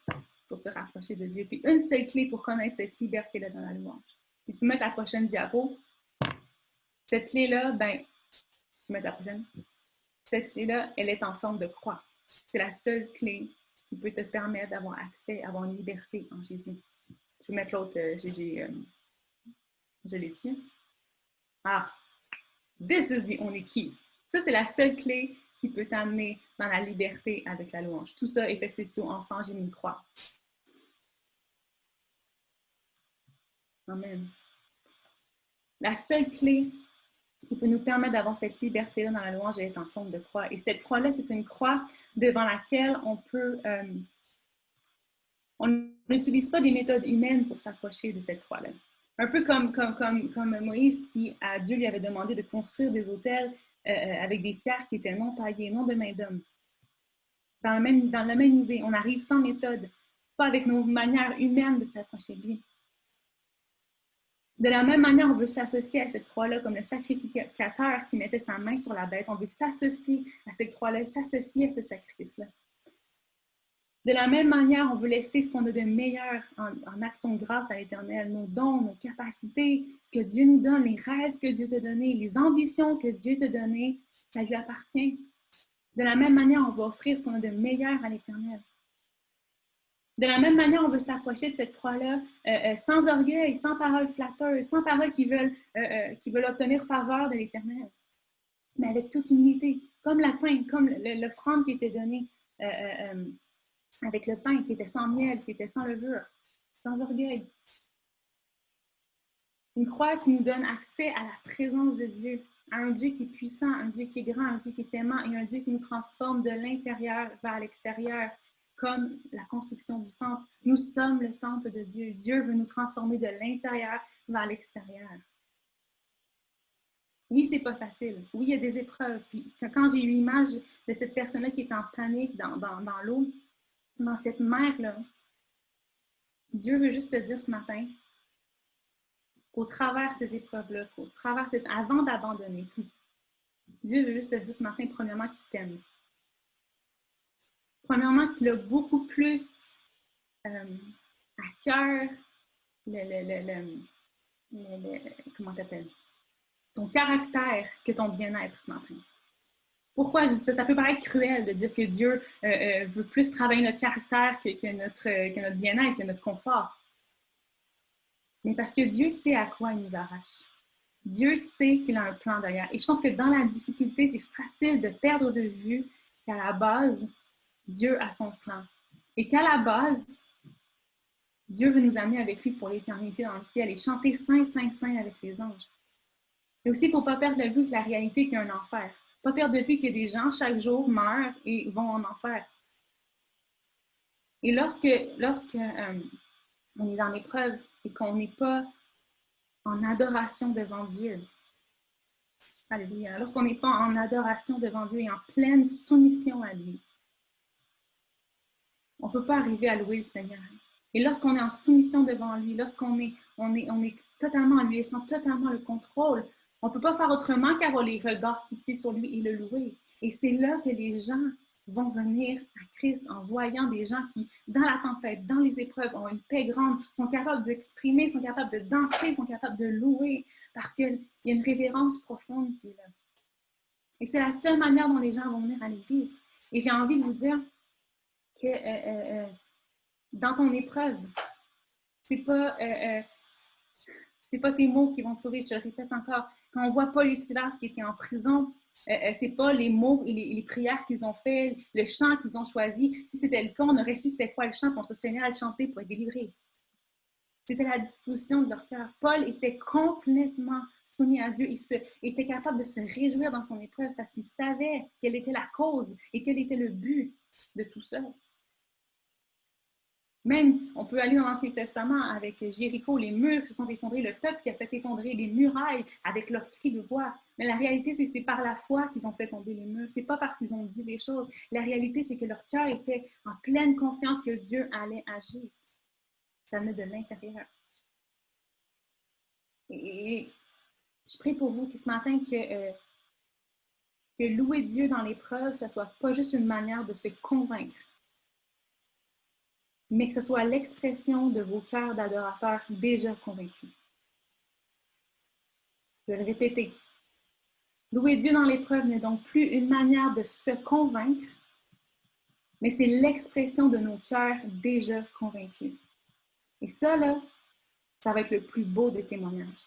pour se rapprocher de Dieu, puis une seule clé pour connaître cette liberté-là dans la louange. Et tu peux mettre la prochaine diapo. Cette clé-là, tu peux mettre la prochaine. Cette clé-là, elle est en forme de croix. C'est la seule clé qui peut te permettre d'avoir accès, avoir une liberté en Jésus. Tu peux mettre l'autre, je l'ai dessus. This is the only key. Ça, c'est la seule clé qui peut t'amener dans la liberté avec la louange. Tout ça, effets spéciaux, enfants, j'ai mis une croix. Amen. La seule clé qui peut nous permettre d'avoir cette liberté-là dans la louange, elle est en forme de croix. Et cette croix-là, c'est une croix devant laquelle on peut... on n'utilise pas des méthodes humaines pour s'approcher de cette croix-là. Un peu comme Moïse qui, à Dieu, lui avait demandé de construire des autels avec des pierres qui étaient non taillées, non de main d'homme. Dans la même idée, on arrive sans méthode, pas avec nos manières humaines de s'approcher de lui. De la même manière, on veut s'associer à cette croix-là comme le sacrificateur qui mettait sa main sur la bête. On veut s'associer à cette croix-là, s'associer à ce sacrifice-là. De la même manière, on veut laisser ce qu'on a de meilleur en action de grâce à l'Éternel, nos dons, nos capacités, ce que Dieu nous donne, les rêves que Dieu t'a donnés, les ambitions que Dieu t'a données, ça lui appartient. De la même manière, on va offrir ce qu'on a de meilleur à l'Éternel. De la même manière, on veut s'approcher de cette croix-là sans orgueil, sans paroles flatteuses, sans paroles qui veulent obtenir faveur de l'Éternel, mais avec toute humilité, comme la pain, comme l'offrande qui était donnée avec le pain, qui était sans miel, qui était sans levure, sans orgueil. Une croix qui nous donne accès à la présence de Dieu, à un Dieu qui est puissant, un Dieu qui est grand, un Dieu qui est aimant et un Dieu qui nous transforme de l'intérieur vers l'extérieur, comme la construction du temple. Nous sommes le temple de Dieu. Dieu veut nous transformer de l'intérieur vers l'extérieur. Oui, c'est pas facile. Oui, il y a des épreuves. Puis quand j'ai eu l'image de cette personne-là qui est en panique dans l'eau, dans cette mer-là, Dieu veut juste te dire ce matin, au travers ces épreuves-là, avant d'abandonner, Dieu veut juste te dire ce matin, premièrement, qu'il t'aime. Premièrement, qu'il a beaucoup plus à cœur comment t'appelles? Ton caractère que ton bien-être ce matin. Pourquoi je dis ça? Ça peut paraître cruel de dire que Dieu veut plus travailler notre caractère que notre bien-être, que notre confort. Mais parce que Dieu sait à quoi il nous arrache. Dieu sait qu'il a un plan derrière. Et je pense que dans la difficulté, c'est facile de perdre de vue qu'à la base, Dieu a son plan. Et qu'à la base, Dieu veut nous amener avec lui pour l'éternité dans le ciel et chanter Saint, Saint, Saint avec les anges. Mais aussi, il ne faut pas perdre de vue la réalité qu'il y a un enfer. Pas perdre de vue que des gens, chaque jour, meurent et vont en enfer. Et lorsque on est dans l'épreuve et qu'on n'est pas en adoration devant Dieu, alléluia, lorsqu'on n'est pas en adoration devant Dieu et en pleine soumission à lui, on ne peut pas arriver à louer le Seigneur. Et lorsqu'on est en soumission devant lui, lorsqu'on est totalement en lui laissant totalement le contrôle, on ne peut pas faire autrement qu'avoir les regards fixés sur lui et le louer. Et c'est là que les gens vont venir à Christ en voyant des gens qui, dans la tempête, dans les épreuves, ont une paix grande, sont capables d'exprimer, sont capables de danser, sont capables de louer, parce qu'il y a une révérence profonde qui est là. Et c'est la seule manière dont les gens vont venir à l'Église. Et j'ai envie de vous dire que dans ton épreuve, c'est pas tes mots qui vont te sauver, je te le répète encore. Quand on voit Paul et Silas qui étaient en prison, c'est pas les mots et les prières qu'ils ont fait, le chant qu'ils ont choisi. Si c'était le cas, on aurait su c'était quoi le chant, on se serait mis à le chanter pour être délivré. C'était la disposition de leur cœur. Paul était complètement soumis à Dieu. Il était capable de se réjouir dans son épreuve parce qu'il savait quelle était la cause et quel était le but de tout ça. Même, on peut aller dans l'Ancien Testament avec Jéricho, les murs qui se sont effondrés, le peuple qui a fait effondrer les murailles avec leurs cris de voix. Mais la réalité, c'est par la foi qu'ils ont fait tomber les murs. C'est pas parce qu'ils ont dit des choses. La réalité, c'est que leur cœur était en pleine confiance que Dieu allait agir. Ça venait de l'intérieur. Et je prie pour vous que ce matin, que louer Dieu dans l'épreuve, ça soit pas juste une manière de se convaincre, mais que ce soit l'expression de vos cœurs d'adorateurs déjà convaincus. Je vais le répéter. Louer Dieu dans l'épreuve n'est donc plus une manière de se convaincre, mais c'est l'expression de nos cœurs déjà convaincus. Et ça, là, ça va être le plus beau des témoignages.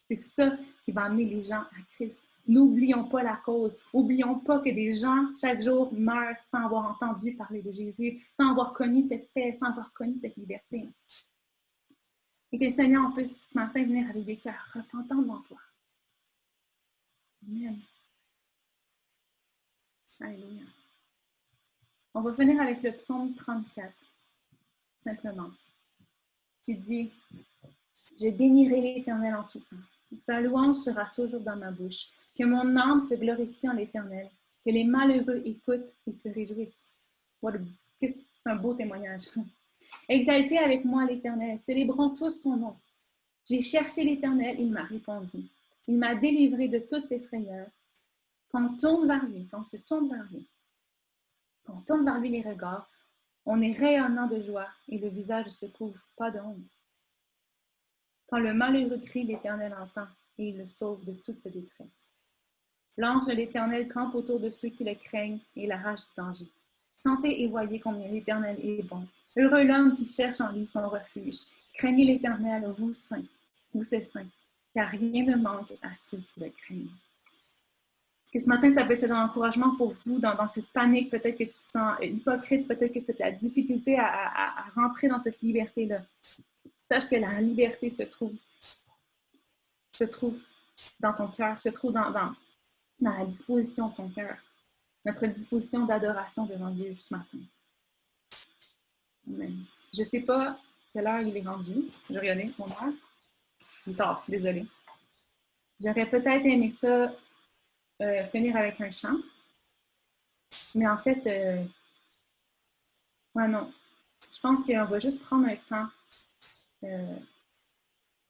C'est ça qui va amener les gens à Christ. N'oublions pas la cause. N'oublions pas que des gens, chaque jour, meurent sans avoir entendu parler de Jésus, sans avoir connu cette paix, sans avoir connu cette liberté. Et que le Seigneur, on peut ce matin venir avec des cœurs repentants devant toi. Amen. Alléluia. On va finir avec le psaume 34, simplement, qui dit Je bénirai l'Éternel en tout temps. Sa louange sera toujours dans ma bouche. Que mon âme se glorifie en l'Éternel. Que les malheureux écoutent et se réjouissent. C'est un beau témoignage. Exaltez avec moi l'Éternel. Célébrons tous son nom. J'ai cherché l'Éternel, il m'a répondu. Il m'a délivré de toutes ses frayeurs. Quand on tourne vers lui, quand on se tourne vers lui, quand on tourne vers lui les regards, on est rayonnant de joie et le visage ne se couvre pas de honte. Quand le malheureux crie, l'Éternel entend et il le sauve de toute sa détresse. L'ange de l'Éternel campe autour de ceux qui le craignent et l'arrache du danger. Sentez et voyez combien l'Éternel est bon. Heureux l'homme qui cherche en lui son refuge. Craignez l'Éternel, vous saints, vous ses saints, car rien ne manque à ceux qui le craignent. Que ce matin, ça peut être un encouragement pour vous dans cette panique. Peut-être que tu te sens hypocrite, peut-être que tu as de la difficulté à rentrer dans cette liberté-là. Sache que la liberté se trouve dans ton cœur, se trouve dans la disposition de ton cœur, notre disposition d'adoration devant Dieu ce matin. Amen. Je ne sais pas quelle heure il est rendu. Je vais regarder mon heure. Il est tard, désolée. J'aurais peut-être aimé ça finir avec un chant, mais en fait, ouais, non. Je pense qu'on va juste prendre un temps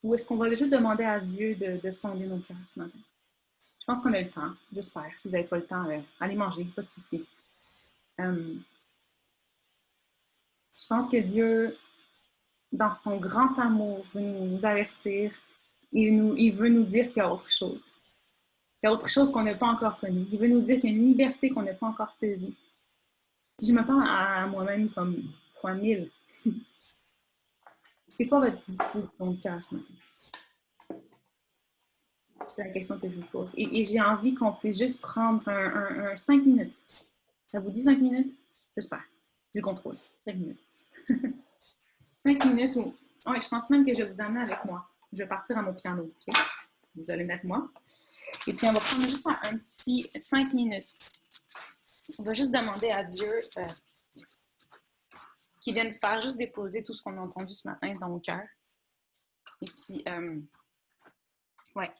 où est-ce qu'on va juste demander à Dieu de sonder nos cœurs ce matin. Je pense qu'on a le temps, j'espère. Si vous n'avez pas le temps, allez manger, pas de souci. Je pense que Dieu, dans son grand amour, veut nous avertir et il veut nous dire qu'il y a autre chose. Il y a autre chose qu'on n'a pas encore connue. Il veut nous dire qu'il y a une liberté qu'on n'a pas encore saisie. Si je me parle à moi-même comme fois 1000, c'est quoi votre disposition de cœur ce matin? C'est la question que je vous pose. Et j'ai envie qu'on puisse juste prendre un 5 minutes. Ça vous dit 5 minutes? J'espère. Je le contrôle. 5 minutes. 5 minutes où... Ouais, je pense même que je vais vous amener avec moi. Je vais partir à mon piano. Okay? Vous allez mettre moi. Et puis, on va prendre juste un petit 5 minutes. On va juste demander à Dieu qu'il vienne faire juste déposer tout ce qu'on a entendu ce matin dans mon cœur. Et puis, ouais.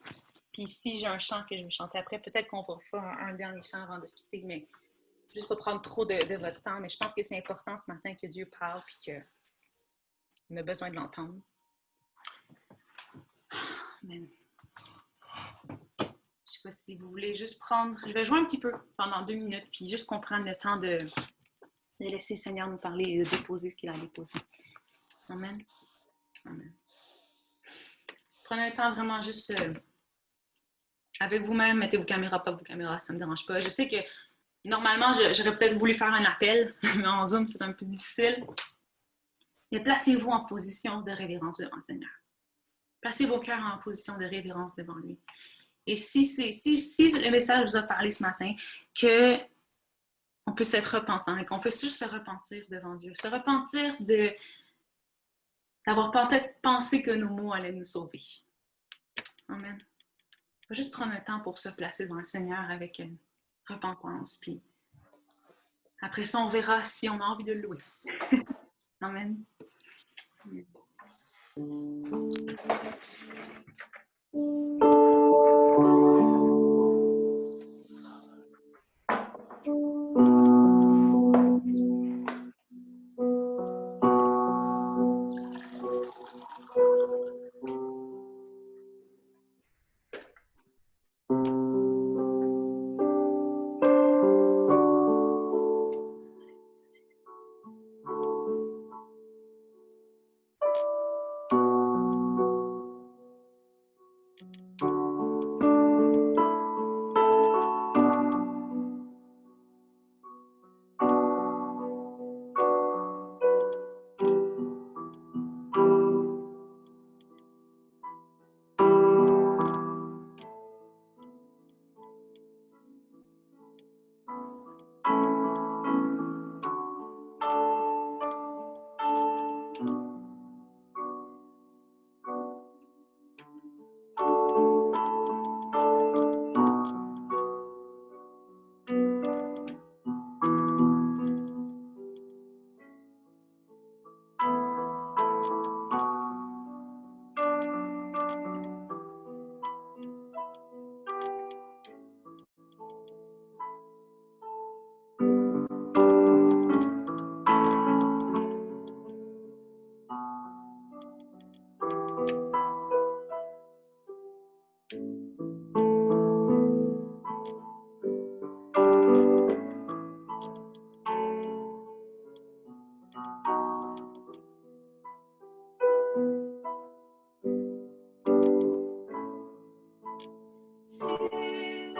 Puis si j'ai un chant que je vais chanter après, peut-être qu'on va faire un dernier chant avant de se quitter, mais juste pas prendre trop de votre temps. Mais je pense que c'est important ce matin que Dieu parle et qu'on a besoin de l'entendre. Amen. Je sais pas si vous voulez juste prendre... Je vais jouer un petit peu pendant 2 minutes, puis juste qu'on prenne le temps de laisser le Seigneur nous parler et de déposer ce qu'il a déposé. Amen. Amen. Prenez le temps vraiment juste... avec vous-même, mettez vos caméras, pas vos caméras, ça ne me dérange pas. Je sais que normalement, j'aurais peut-être voulu faire un appel, mais en Zoom, c'est un peu difficile. Mais placez-vous en position de révérence devant le Seigneur. Placez vos cœurs en position de révérence devant lui. Et si le message vous a parlé ce matin, qu'on puisse être repentant et qu'on puisse juste se repentir devant Dieu. Se repentir d'avoir peut-être pensé que nos mots allaient nous sauver. Amen. Il faut juste prendre un temps pour se placer devant le Seigneur avec une repentance. Puis après ça, on verra si on a envie de le louer. Amen. Soyez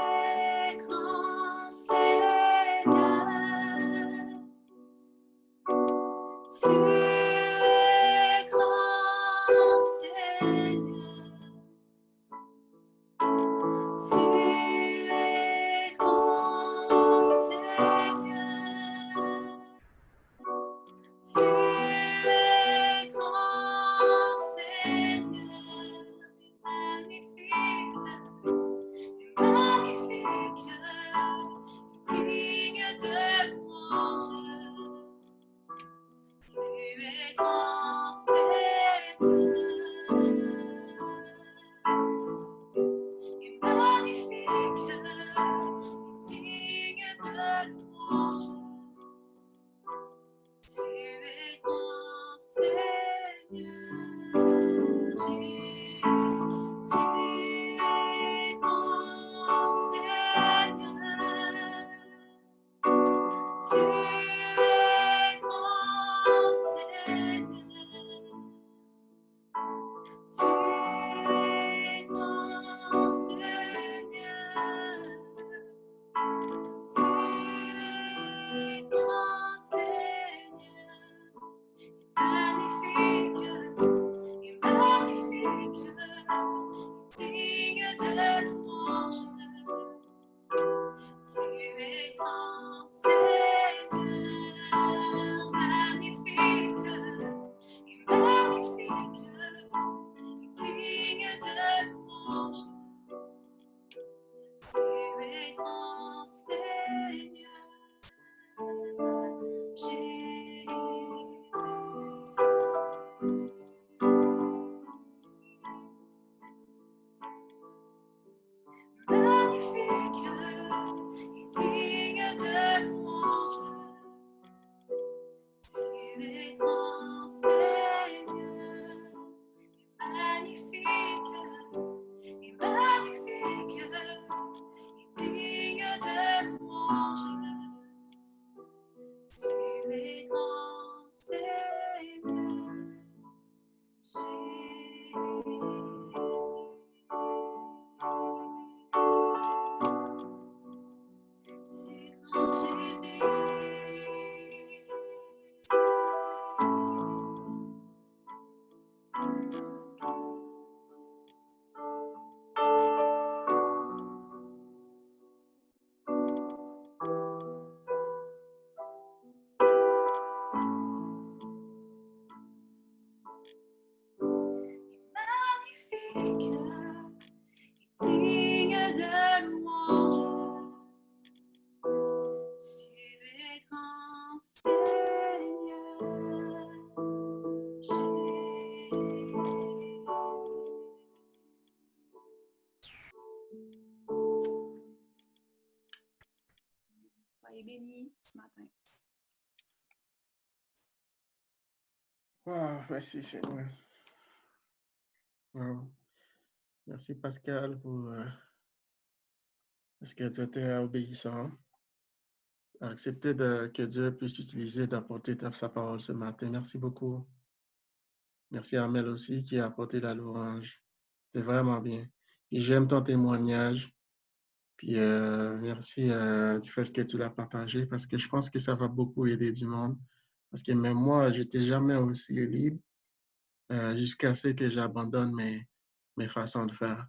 bénis ce matin. Wow, merci Seigneur. Wow. Merci Pascal parce que tu étais obéissant. Accepter que Dieu puisse utiliser d'apporter sa parole ce matin. Merci beaucoup. Merci à Amel aussi qui a apporté la louange. C'est vraiment bien. Et j'aime ton témoignage. Puis merci du fait que tu l'as partagé parce que je pense que ça va beaucoup aider du monde. Parce que même moi, je n'étais jamais aussi libre jusqu'à ce que j'abandonne mes façons de faire.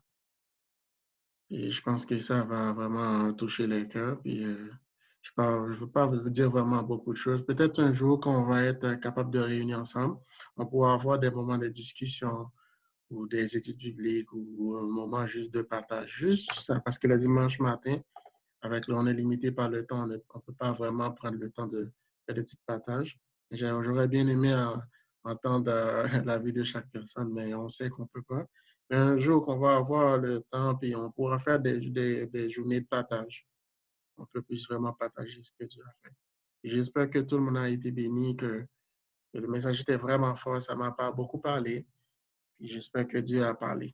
Et je pense que ça va vraiment toucher les cœurs. Puis, je ne veux pas vous dire vraiment beaucoup de choses. Peut-être un jour qu'on va être capable de réunir ensemble, on pourra avoir des moments de discussion ou des études bibliques ou un moment juste de partage. Juste ça, parce que le dimanche matin, on est limité par le temps, on ne peut pas vraiment prendre le temps de faire des petits partages. J'aurais bien aimé entendre la vie de chaque personne, mais on sait qu'on ne peut pas. Mais un jour qu'on va avoir le temps, puis on pourra faire des journées de partage. On peut plus vraiment partager ce que Dieu a fait. J'espère que tout le monde a été béni, que le message était vraiment fort, ça m'a pas beaucoup parlé. Puis j'espère que Dieu a parlé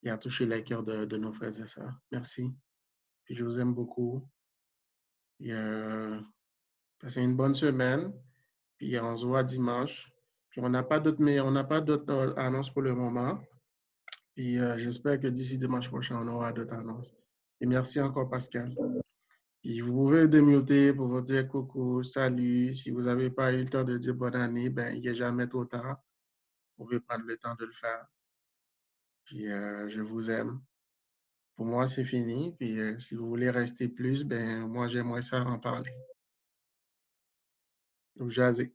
et a touché les cœurs de nos frères et sœurs. Merci. Puis je vous aime beaucoup. Et passez une bonne semaine. Puis on se voit dimanche. Puis on n'a pas d'autres annonces pour le moment. Puis j'espère que d'ici dimanche prochain, on aura d'autres annonces. Et merci encore, Pascal. Et vous pouvez démuter pour vous dire coucou, salut. Si vous n'avez pas eu le temps de dire bonne année, ben, il n'est jamais trop tard. Vous pouvez prendre le temps de le faire. Puis je vous aime. Pour moi, c'est fini. Puis si vous voulez rester plus, ben, moi, j'aimerais ça en parler. Donc, jaser.